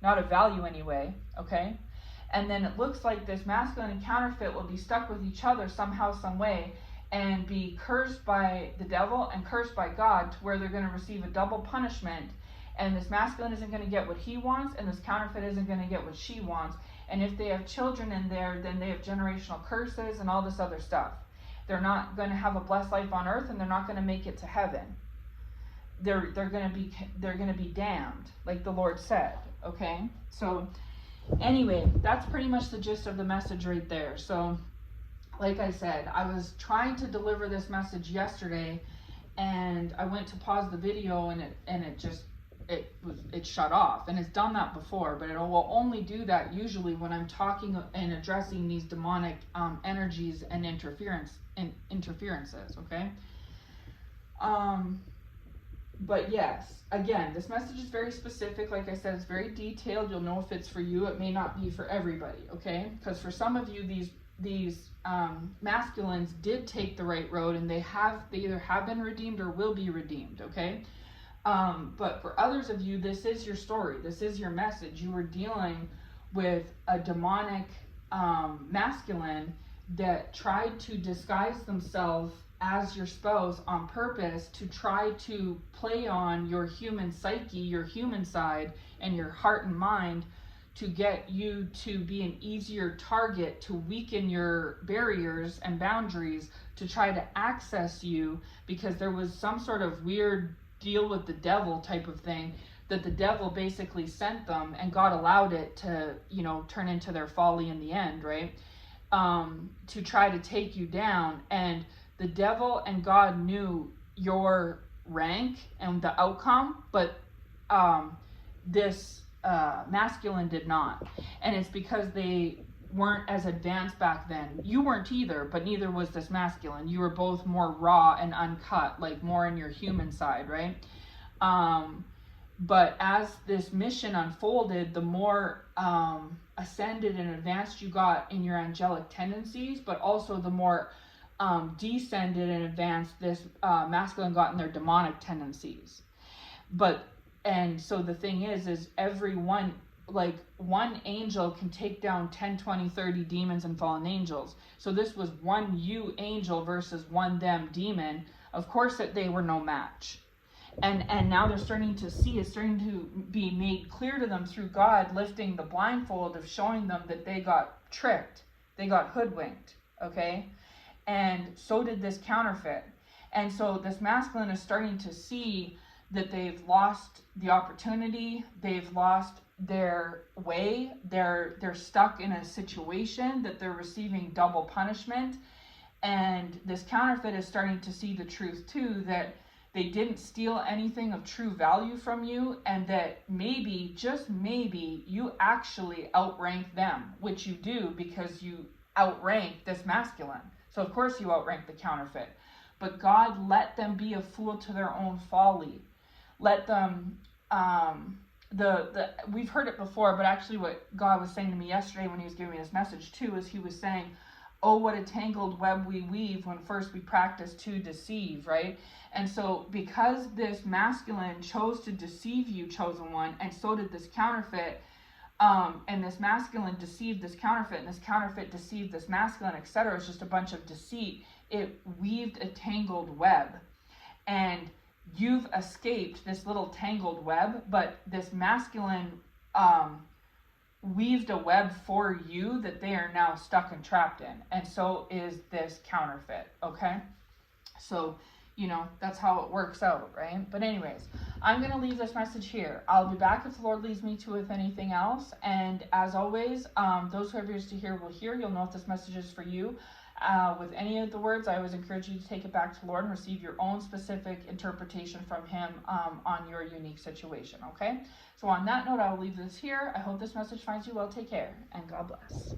Not of value anyway, okay? And then it looks like this masculine and counterfeit will be stuck with each other somehow, some way, and be cursed by the devil and cursed by God, to where they're going to receive a double punishment. And this masculine isn't going to get what he wants, and this counterfeit isn't going to get what she wants. And if they have children in there, then they have generational curses and all this other stuff. They're not going to have a blessed life on earth, and they're not going to make it to heaven. They're going to be damned, like the Lord said. Okay? So anyway, that's pretty much the gist of the message right there. So like I said, I was trying to deliver this message yesterday, and I went to pause the video, and it shut off. And it's done that before, but it will only do that usually when I'm talking and addressing these demonic energies and interferences. Okay. But yes, again, this message is very specific. Like I said, it's very detailed. You'll know if it's for you. It may not be for everybody. Okay, because for some of you, these masculines did take the right road, and they either have been redeemed or will be redeemed. Okay, But for others of you, this is your story. This is your message. You were dealing with a demonic masculine that tried to disguise themselves as your spouse on purpose to try to play on your human psyche, your human side, and your heart and mind to get you to be an easier target, to weaken your barriers and boundaries, to try to access you, because there was some sort of weird deal with the devil type of thing that the devil basically sent them, and God allowed it to, turn into their folly in the end, right? To try to take you down. And the devil and God knew your rank and the outcome, but this masculine did not. And it's because they weren't as advanced back then. You weren't either, but neither was this masculine. You were both more raw and uncut, like more in your human side, right? But as this mission unfolded, the more ascended and advanced you got in your angelic tendencies, but also the more descended and advanced this masculine got in their demonic tendencies. And so the thing is everyone, like one angel can take down 10, 20, 30 demons and fallen angels. So this was one you angel versus one them demon. Of course that they were no match. And now they're starting to see, it's starting to be made clear to them through God lifting the blindfold of showing them that they got tricked. They got hoodwinked, okay? And so did this counterfeit. And so this masculine is starting to see that they've lost the opportunity, they've lost their way, they're stuck in a situation that they're receiving double punishment. And this counterfeit is starting to see the truth too, that they didn't steal anything of true value from you, and that maybe, just maybe, you actually outrank them, which you do because you outrank this masculine. So of course you outrank the counterfeit. But God let them be a fool to their own folly. Let them, we've heard it before, but actually what God was saying to me yesterday when he was giving me this message too, is he was saying, oh, what a tangled web we weave when first we practice to deceive, right? And so because this masculine chose to deceive you, chosen one, and so did this counterfeit, and this masculine deceived this counterfeit, and this counterfeit deceived this masculine, etc. It's just a bunch of deceit. It weaved a tangled web. And you've escaped this little tangled web, but this masculine weaved a web for you that they are now stuck and trapped in. And so is this counterfeit, okay? So, that's how it works out, right? But anyways, I'm going to leave this message here. I'll be back if the Lord leads me to with anything else. And as always, those who have ears to hear will hear. You'll know if this message is for you. With any of the words, I always encourage you to take it back to the Lord and receive your own specific interpretation from him on your unique situation, okay? So on that note, I will leave this here. I hope this message finds you well. Take care, and God bless.